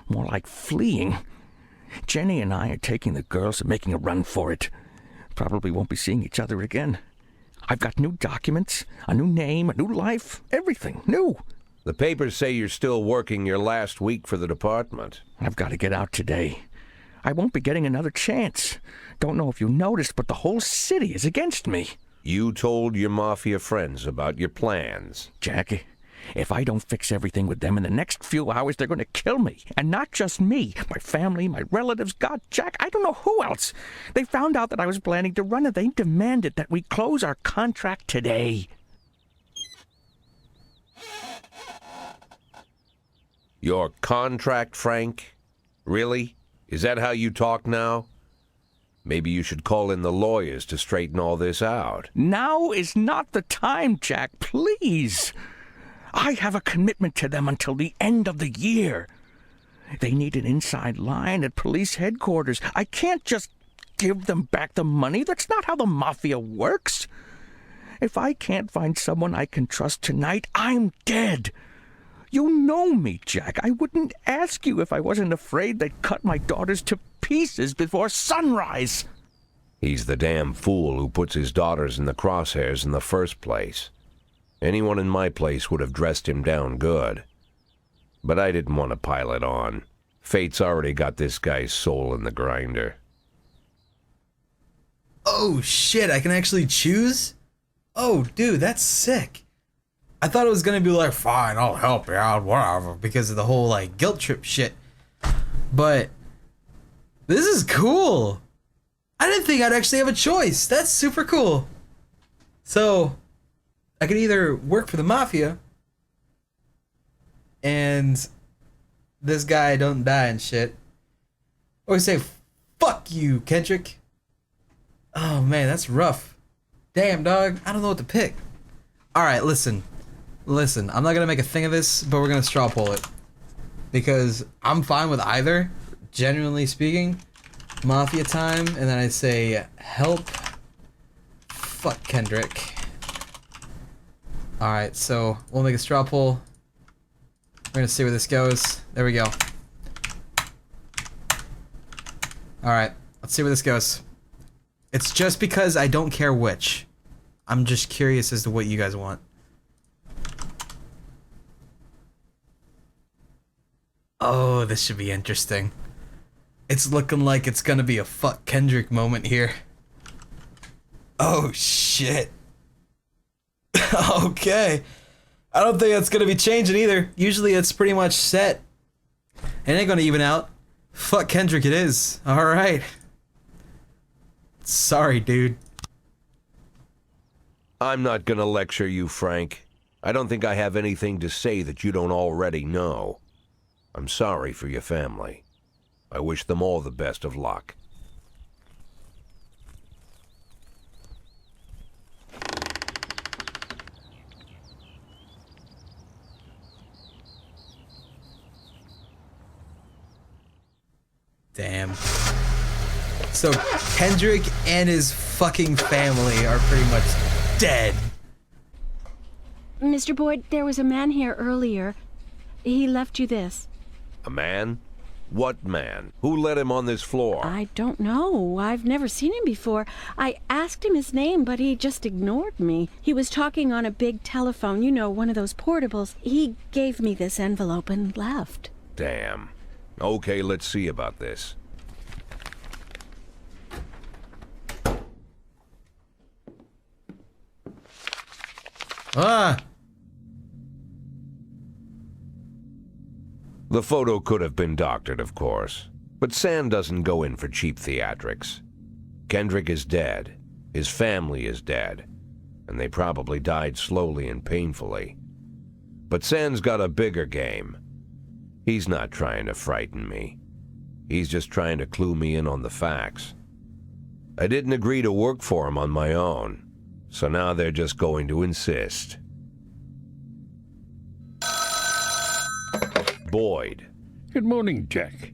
Speaker 2: More like fleeing. Jenny and I are taking the girls and making a run for it. Probably won't be seeing each other again. I've got new documents, a new name, a new life, everything new.
Speaker 3: The papers say you're still working your last week for the department.
Speaker 2: I've got to get out today. I won't be getting another chance. Don't know if you noticed, but the whole city is against me.
Speaker 3: You told your Mafia friends about your plans.
Speaker 2: Jackie, if I don't fix everything with them in the next few hours, they're going to kill me. And not just me. My family, my relatives, God, Jack, I don't know who else. They found out that I was planning to run, and they demanded that we close our contract today.
Speaker 3: Your contract, Frank? Really? Is that how you talk now? Maybe you should call in the lawyers to straighten all this out.
Speaker 2: Now is not the time, Jack, please. I have a commitment to them until the end of the year. They need an inside line at police headquarters. I can't just give them back the money. That's not how the Mafia works. If I can't find someone I can trust tonight, I'm dead. You know me, Jack. I wouldn't ask you if I wasn't afraid they'd cut my daughters to pieces before sunrise.
Speaker 3: He's the damn fool who puts his daughters in the crosshairs in the first place. Anyone in my place would have dressed him down good. But I didn't want to pile it on. Fate's already got this guy's soul in the grinder.
Speaker 1: Oh shit, I can actually choose? Oh dude, that's sick. I thought it was gonna be like, fine, I'll help you out, whatever, because of the whole like guilt trip shit. But this is cool. I didn't think I'd actually have a choice. That's super cool. So I could either work for the Mafia and this guy don't die and shit, or say, fuck you, Kendrick. Oh man, that's rough. Damn, dog. I don't know what to pick. Alright, listen. Listen, I'm not gonna make a thing of this, but we're gonna straw poll it. Because I'm fine with either, genuinely speaking. Mafia time, and then I'd say help. Fuck Kendrick. Alright, so we'll make a straw poll. We're gonna see where this goes. There we go. Alright, let's see where this goes. It's just because I don't care which. I'm just curious as to what you guys want. Oh, this should be interesting. It's looking like it's gonna be a fuck Kendrick moment here. Oh shit. Okay. I don't think that's gonna be changing either. Usually it's pretty much set. It ain't gonna even out. Fuck Kendrick it is. Alright. Sorry, dude.
Speaker 3: I'm not gonna lecture you, Frank. I don't think I have anything to say that you don't already know. I'm sorry for your family. I wish them all the best of luck.
Speaker 1: Damn. So Kendrick and his fucking family are pretty much dead.
Speaker 7: Mr. Boyd, there was a man here earlier. He left you this.
Speaker 3: A man? What man? Who let him on this floor?
Speaker 7: I don't know. I've never seen him before. I asked him his name, but he just ignored me. He was talking on a big telephone, you know, one of those portables. He gave me this envelope and left.
Speaker 3: Damn. Okay, let's see about this.
Speaker 1: Ah!
Speaker 3: The photo could have been doctored, of course, but Sand doesn't go in for cheap theatrics. Kendrick is dead, his family is dead, and they probably died slowly and painfully. But Sand's got a bigger game. He's not trying to frighten me. He's just trying to clue me in on the facts. I didn't agree to work for him on my own, so now they're just going to insist. Boyd.
Speaker 11: Good morning, Jack.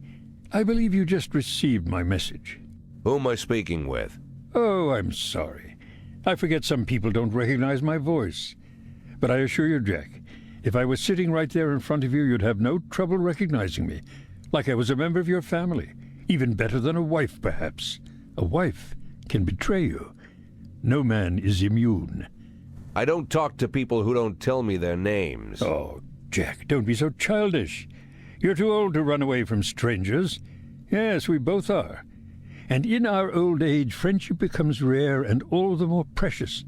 Speaker 11: I believe you just received my message.
Speaker 3: Who am I speaking with?
Speaker 11: Oh, I'm sorry. I forget some people don't recognize my voice. But I assure you, Jack, if I was sitting right there in front of you, you'd have no trouble recognizing me. Like I was a member of your family. Even better than a wife, perhaps. A wife can betray you. No man is immune.
Speaker 3: I don't talk to people who don't tell me their names.
Speaker 11: Oh, Jack, don't be so childish. You're too old to run away from strangers. Yes, we both are. And in our old age, friendship becomes rare and all the more precious.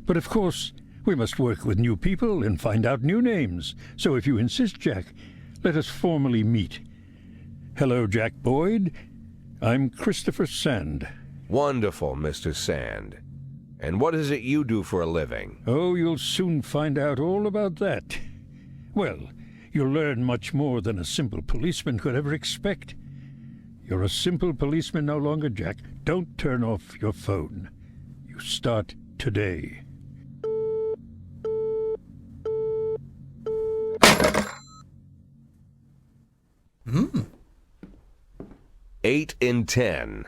Speaker 11: But of course, we must work with new people and find out new names. So if you insist, Jack, let us formally meet. Hello, Jack Boyd. I'm Christopher Sand.
Speaker 3: Wonderful, Mr. Sand. And what is it you do for a living?
Speaker 11: Oh, you'll soon find out all about that. Well, you'll learn much more than a simple policeman could ever expect. You're a simple policeman no longer, Jack. Don't turn off your phone. You start today.
Speaker 1: Hmm.
Speaker 3: 8 in 10.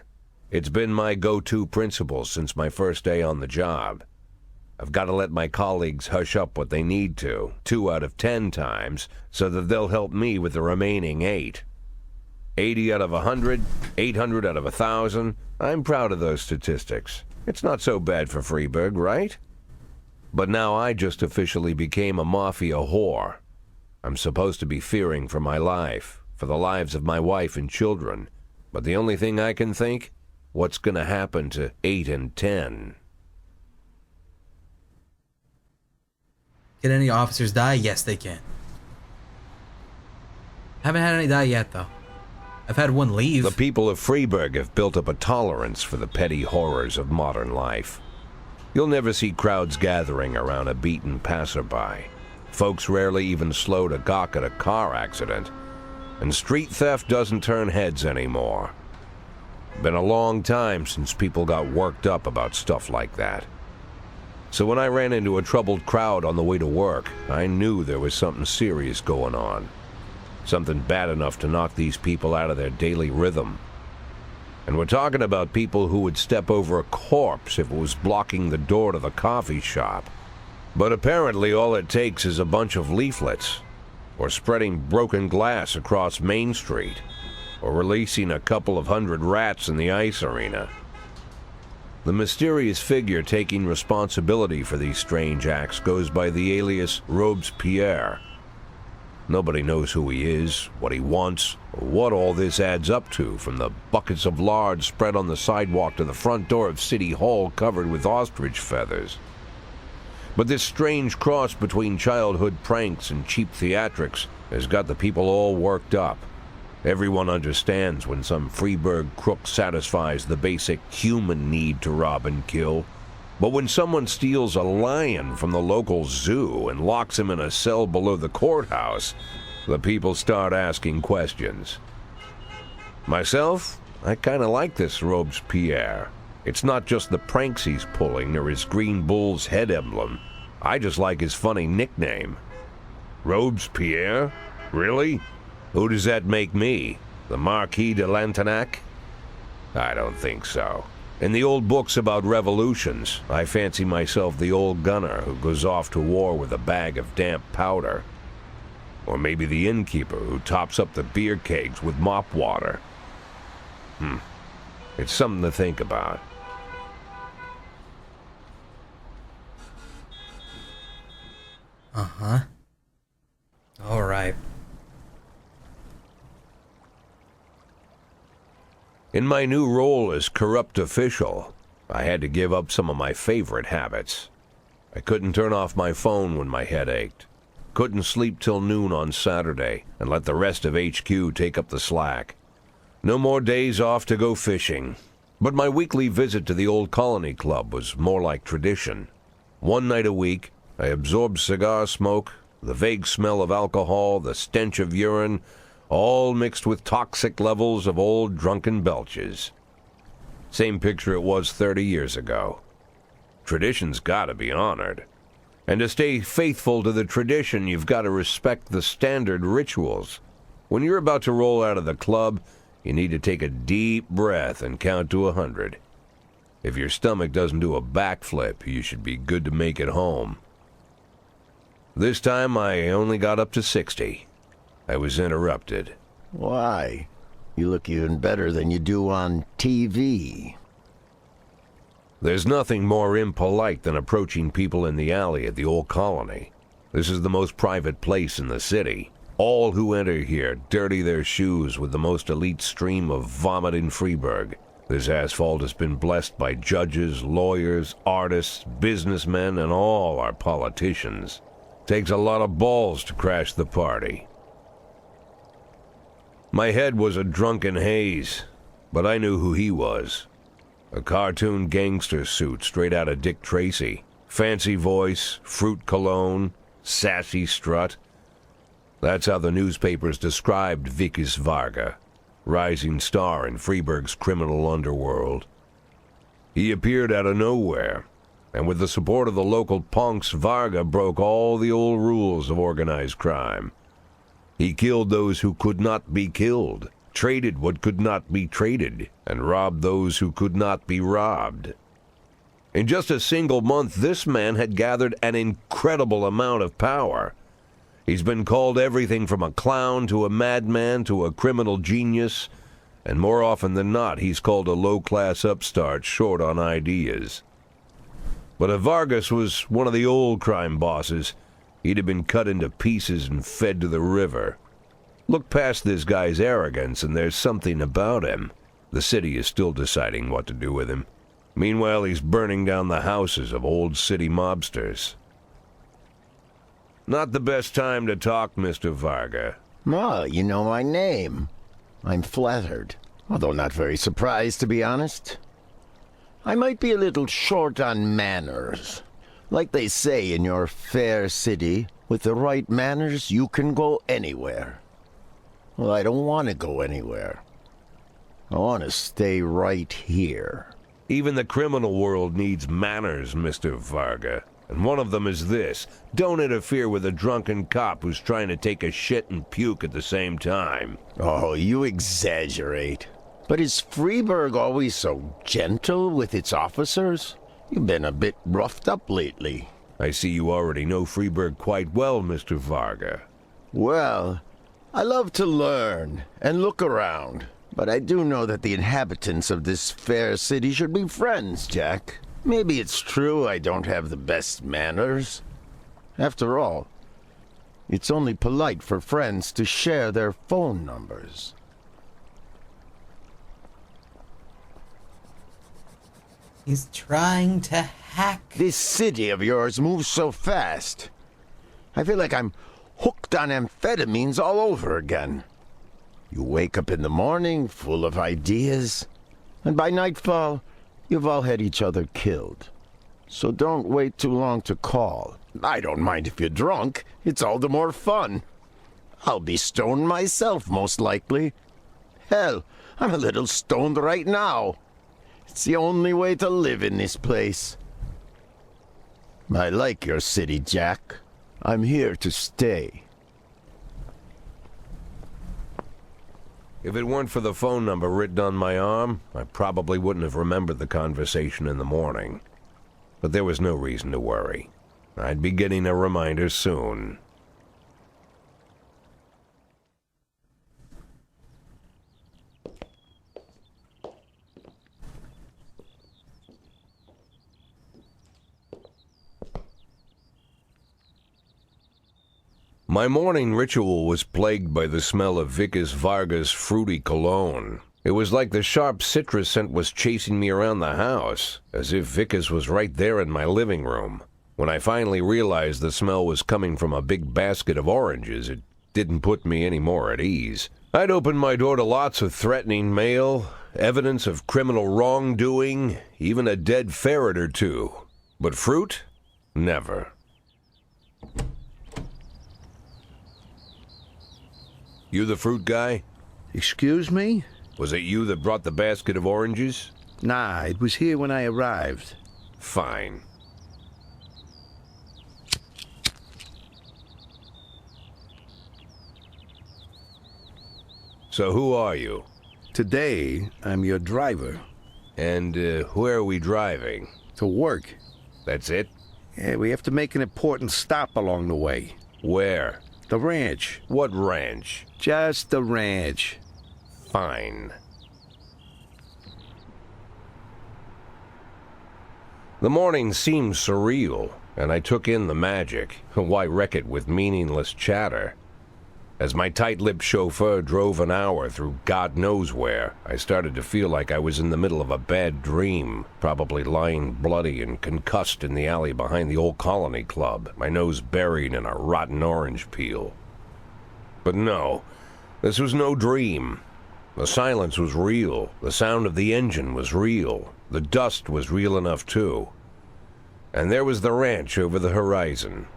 Speaker 3: It's been my go-to principle since my first day on the job. I've got to let my colleagues hush up what they need to, 2 out of 10 times, so that they'll help me with the remaining 8. 80 out of 100, 800 out of 1,000. I'm proud of those statistics. It's not so bad for Freeburg, right? But now I just officially became a mafia whore. I'm supposed to be fearing for my life, for the lives of my wife and children. But the only thing I can think, what's going to happen to 8 and 10?
Speaker 1: Can any officers die? Yes, they can. Haven't had any die yet, though. I've had one leave.
Speaker 3: The people of Freeburg have built up a tolerance for the petty horrors of modern life. You'll never see crowds gathering around a beaten passerby. Folks rarely even slow to gawk at a car accident. And street theft doesn't turn heads anymore. Been a long time since people got worked up about stuff like that. So when I ran into a troubled crowd on the way to work, I knew there was something serious going on. Something bad enough to knock these people out of their daily rhythm. And we're talking about people who would step over a corpse if it was blocking the door to the coffee shop. But apparently all it takes is a bunch of leaflets, or spreading broken glass across Main Street, or releasing a couple of hundred rats in the ice arena. The mysterious figure taking responsibility for these strange acts goes by the alias Robespierre. Nobody knows who he is, what he wants, or what all this adds up to, from the buckets of lard spread on the sidewalk to the front door of City Hall covered with ostrich feathers. But this strange cross between childhood pranks and cheap theatrics has got the people all worked up. Everyone understands when some Freeburg crook satisfies the basic human need to rob and kill. But when someone steals a lion from the local zoo and locks him in a cell below the courthouse, the people start asking questions. Myself, I kind of like this Robespierre. It's not just the pranks he's pulling or his green bull's head emblem. I just like his funny nickname. Robespierre? Really? Who does that make me? The Marquis de Lantenac? I don't think so. In the old books about revolutions, I fancy myself the old gunner who goes off to war with a bag of damp powder. Or maybe the innkeeper who tops up the beer kegs with mop water. It's something to think about.
Speaker 1: Uh-huh. All right.
Speaker 3: In my new role as corrupt official, I had to give up some of my favorite habits. I couldn't turn off my phone when my head ached. Couldn't sleep till noon on Saturday and let the rest of HQ take up the slack. No more days off to go fishing. But my weekly visit to the old Colony Club was more like tradition. One night a week, I absorbed cigar smoke, the vague smell of alcohol, the stench of urine, all mixed with toxic levels of old drunken belches. Same picture it was 30 years ago. Tradition's gotta be honored. And to stay faithful to the tradition, you've got to respect the standard rituals. When you're about to roll out of the club, you need to take a deep breath and count to 100. If your stomach doesn't do a backflip, you should be good to make it home. This time I only got up to 60. I was interrupted.
Speaker 12: Why? You look even better than you do on TV.
Speaker 3: There's nothing more impolite than approaching people in the alley at the old Colony. This is the most private place in the city. All who enter here dirty their shoes with the most elite stream of vomit in Freeburg. This asphalt has been blessed by judges, lawyers, artists, businessmen, and all our politicians. Takes a lot of balls to crash the party. My head was a drunken haze, but I knew who he was. A cartoon gangster suit straight out of Dick Tracy. Fancy voice, fruit cologne, sassy strut. That's how the newspapers described Vickis Varga, rising star in Freeburg's criminal underworld. He appeared out of nowhere, and with the support of the local punks, Varga broke all the old rules of organized crime. He killed those who could not be killed, traded what could not be traded, and robbed those who could not be robbed. In just a single month, this man had gathered an incredible amount of power. He's been called everything from a clown to a madman to a criminal genius, and more often than not, he's called a low-class upstart short on ideas. But if Vargas was one of the old crime bosses, he'd have been cut into pieces and fed to the river. Look past this guy's arrogance, and there's something about him. The city is still deciding what to do with him. Meanwhile, he's burning down the houses of old city mobsters. Not the best time to talk, Mr. Varga.
Speaker 12: Ah, you know my name. I'm flattered, although not very surprised, to be honest. I might be a little short on manners. Like they say in your fair city, with the right manners, you can go anywhere. Well, I don't want to go anywhere. I want to stay right here.
Speaker 3: Even the criminal world needs manners, Mr. Varga. And one of them is this: don't interfere with a drunken cop who's trying to take a shit and puke at the same time.
Speaker 12: Oh, you exaggerate. But is Freeburg always so gentle with its officers? You've been a bit roughed up lately.
Speaker 3: I see you already know Freeburg quite well, Mr. Varga.
Speaker 12: Well, I love to learn and look around. But I do know that the inhabitants of this fair city should be friends, Jack. Maybe it's true I don't have the best manners. After all, it's only polite for friends to share their phone numbers.
Speaker 1: He's trying to hack.
Speaker 12: This city of yours moves so fast. I feel like I'm hooked on amphetamines all over again. You wake up in the morning full of ideas, and by nightfall, you've all had each other killed. So don't wait too long to call. I don't mind if you're drunk. It's all the more fun. I'll be stoned myself, most likely. Hell, I'm a little stoned right now. It's the only way to live in this place. I like your city, Jack. I'm here to stay.
Speaker 3: If it weren't for the phone number written on my arm, I probably wouldn't have remembered the conversation in the morning. But there was no reason to worry. I'd be getting a reminder soon. My morning ritual was plagued by the smell of Vickers Varga's fruity cologne. It was like the sharp citrus scent was chasing me around the house, as if Vickers was right there in my living room. When I finally realized the smell was coming from a big basket of oranges, it didn't put me any more at ease. I'd opened my door to lots of threatening mail, evidence of criminal wrongdoing, even a dead ferret or two. But fruit? Never. You the fruit guy?
Speaker 8: Excuse me?
Speaker 3: Was it you that brought the basket of oranges?
Speaker 8: Nah, it was here when I arrived.
Speaker 3: Fine. So who are you?
Speaker 8: Today, I'm your driver.
Speaker 3: And where are we driving?
Speaker 8: To work.
Speaker 3: That's it?
Speaker 8: Yeah, we have to make an important stop along the way.
Speaker 3: Where?
Speaker 8: The ranch.
Speaker 3: What ranch?
Speaker 8: Just the ranch.
Speaker 3: Fine. The morning seemed surreal, and I took in the magic. Why wreck it with meaningless chatter? As my tight-lipped chauffeur drove an hour through God knows where, I started to feel like I was in the middle of a bad dream, probably lying bloody and concussed in the alley behind the old Colony Club, my nose buried in a rotten orange peel. But no, this was no dream. The silence was real, the sound of the engine was real, the dust was real enough too. And there was the ranch over the horizon.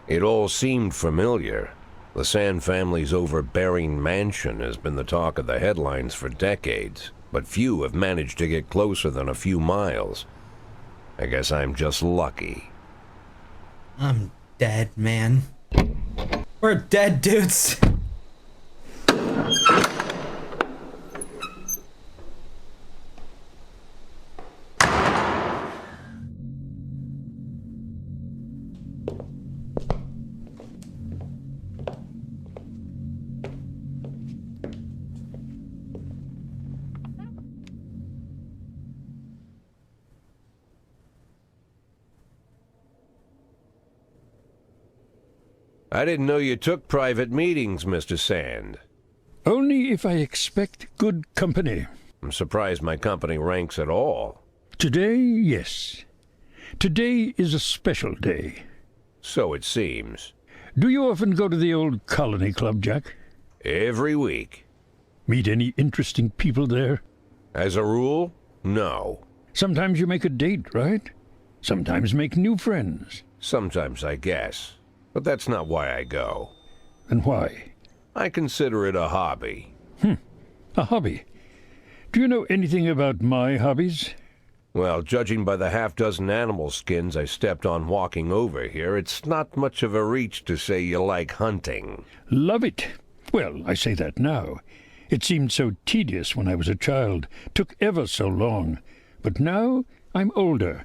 Speaker 3: It all seemed familiar. The Sand family's overbearing mansion has been the talk of the headlines for decades, but few have managed to get closer than a few miles. I guess I'm just lucky.
Speaker 1: I'm dead, man. We're dead dudes.
Speaker 3: I didn't know you took private meetings, Mr. Sand.
Speaker 11: Only if I expect good company.
Speaker 3: I'm surprised my company ranks at all.
Speaker 11: Today, yes. Today is a special day.
Speaker 3: So it seems.
Speaker 11: Do you often go to the old Colony Club, Jack?
Speaker 3: Every week.
Speaker 11: Meet any interesting people there?
Speaker 3: As a rule, no.
Speaker 11: Sometimes you make a date, right? Sometimes make new friends.
Speaker 3: Sometimes, I guess. But that's not why I go.
Speaker 11: And why?
Speaker 3: I consider it a hobby.
Speaker 11: A hobby. Do you know anything about my hobbies?
Speaker 3: Well, judging by the half-dozen animal skins I stepped on walking over here, it's not much of a reach to say you like hunting.
Speaker 11: Love it. Well, I say that now. It seemed so tedious when I was a child. Took ever so long. But now I'm older.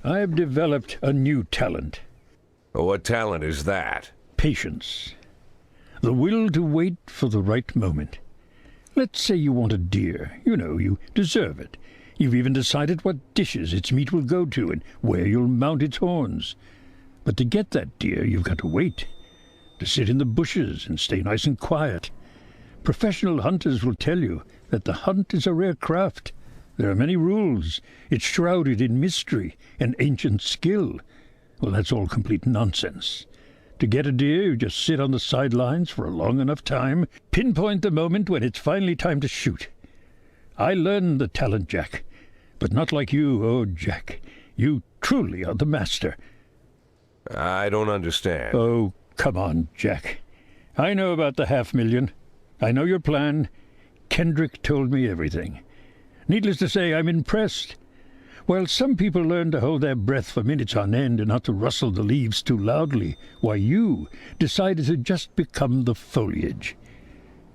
Speaker 11: I've developed a new talent.
Speaker 3: What talent is that?
Speaker 11: Patience. The will to wait for the right moment. Let's say you want a deer. You know, you deserve it. You've even decided what dishes its meat will go to and where you'll mount its horns. But to get that deer, you've got to wait. To sit in the bushes and stay nice and quiet. Professional hunters will tell you that the hunt is a rare craft. There are many rules. It's shrouded in mystery and ancient skill. Well, that's all complete nonsense. To get a deer, you just sit on the sidelines for a long enough time, pinpoint the moment when it's finally time to shoot. I learned the talent, Jack, but not like you, oh, Jack. You truly are the master.
Speaker 3: I don't understand.
Speaker 11: Oh, come on, Jack. I know about the 500,000. I know your plan. Kendrick told me everything. Needless to say, I'm impressed. While some people learn to hold their breath for minutes on end and not to rustle the leaves too loudly, why you decided to just become the foliage.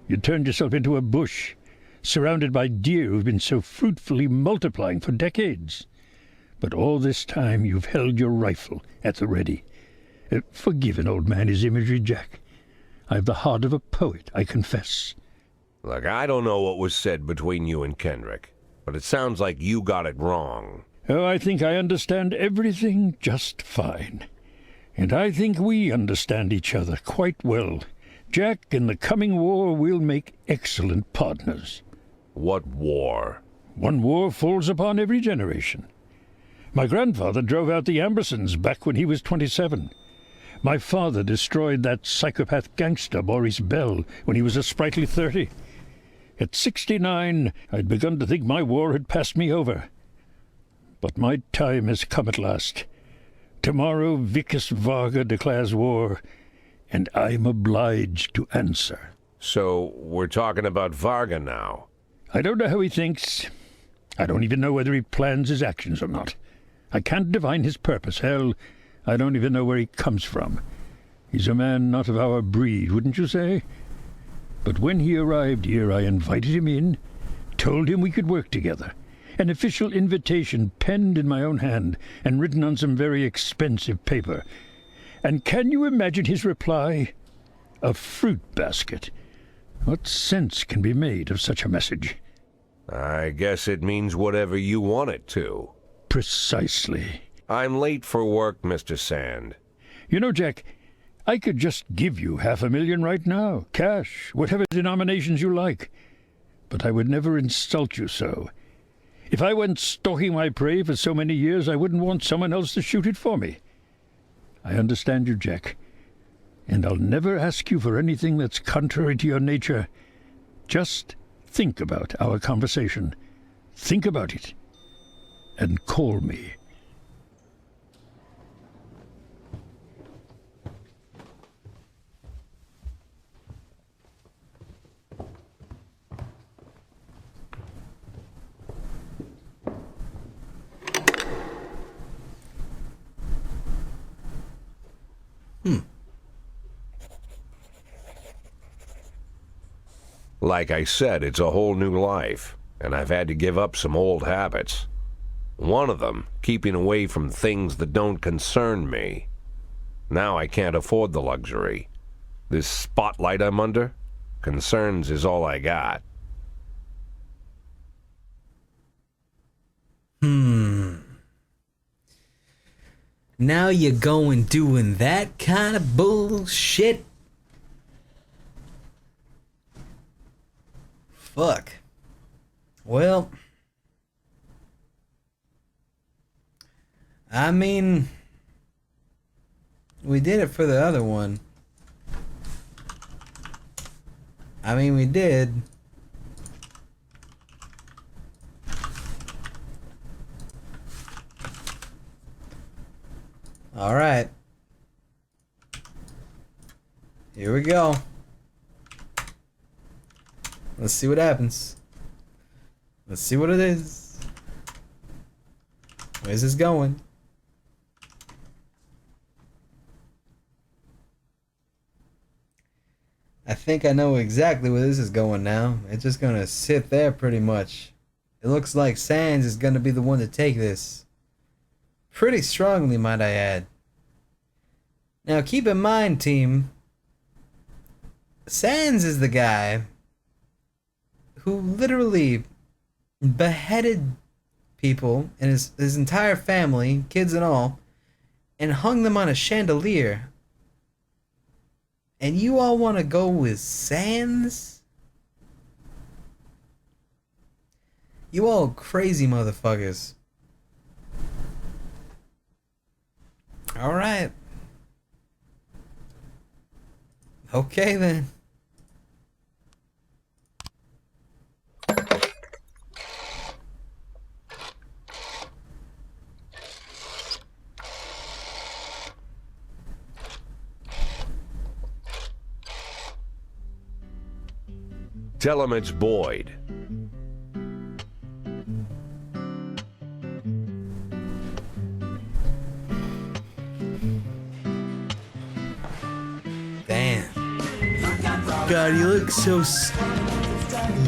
Speaker 11: You turned yourself into a bush, surrounded by deer who've been so fruitfully multiplying for decades. But all this time you've held your rifle at the ready. Forgive an old man his imagery, Jack. I've the heart of a poet, I confess.
Speaker 3: Look, I don't know what was said between you and Kendrick, but it sounds like you got it wrong.
Speaker 11: Oh, I think I understand everything just fine. And I think we understand each other quite well. Jack, in the coming war, we'll make excellent partners.
Speaker 3: What war?
Speaker 11: One war falls upon every generation. My grandfather drove out the Ambersons back when he was 27. My father destroyed that psychopath gangster Maurice Bell when he was a sprightly 30. At 69, I'd begun to think my war had passed me over. But my time has come at last. Tomorrow Vickis Varga declares war, and I'm obliged to answer.
Speaker 3: So we're talking about Varga now?
Speaker 11: I don't know how he thinks. I don't even know whether he plans his actions or not. I can't divine his purpose. Hell, I don't even know where he comes from. He's a man not of our breed, wouldn't you say? But when he arrived here, I invited him in, told him we could work together. An official invitation penned in my own hand and written on some very expensive paper. And can you imagine his reply? A fruit basket. What sense can be made of such a message?
Speaker 3: I guess it means whatever you want it to.
Speaker 11: Precisely.
Speaker 3: I'm late for work, Mr. Sand.
Speaker 11: You know, Jack, I could just give you 500,000 right now, cash, whatever denominations you like. But I would never insult you so. If I went stalking my prey for so many years, I wouldn't want someone else to shoot it for me. I understand you, Jack, and I'll never ask you for anything that's contrary to your nature. Just think about our conversation. Think about it, and call me.
Speaker 3: Like I said, it's a whole new life, and I've had to give up some old habits. One of them, keeping away from things that don't concern me. Now I can't afford the luxury. This spotlight I'm under, concerns is all I got.
Speaker 1: Now you're going doing that kind of bullshit? Fuck. Well, I mean, we did it for the other one. I mean, we did. All right. Here we go. Let's see what happens. Let's see what it is. Where's this going? I think I know exactly where this is going now. It's just gonna sit there pretty much. It looks like Sans is gonna be the one to take this. Pretty strongly, might I add. Now keep in mind, team, Sans is the guy who literally beheaded people and his entire family, kids and all, and hung them on a chandelier. And you all want to go with Sans? You all crazy motherfuckers. Alright. Okay then.
Speaker 3: Tell him it's Boyd.
Speaker 1: Damn. God, you look so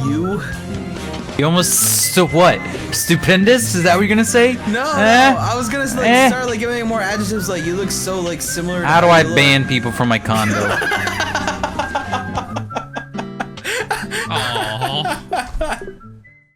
Speaker 13: You almost so what? Stupendous? Is that what you're gonna say?
Speaker 1: No, I was gonna like, start like giving more adjectives like you look so like similar.
Speaker 13: How do I ban people from my condo?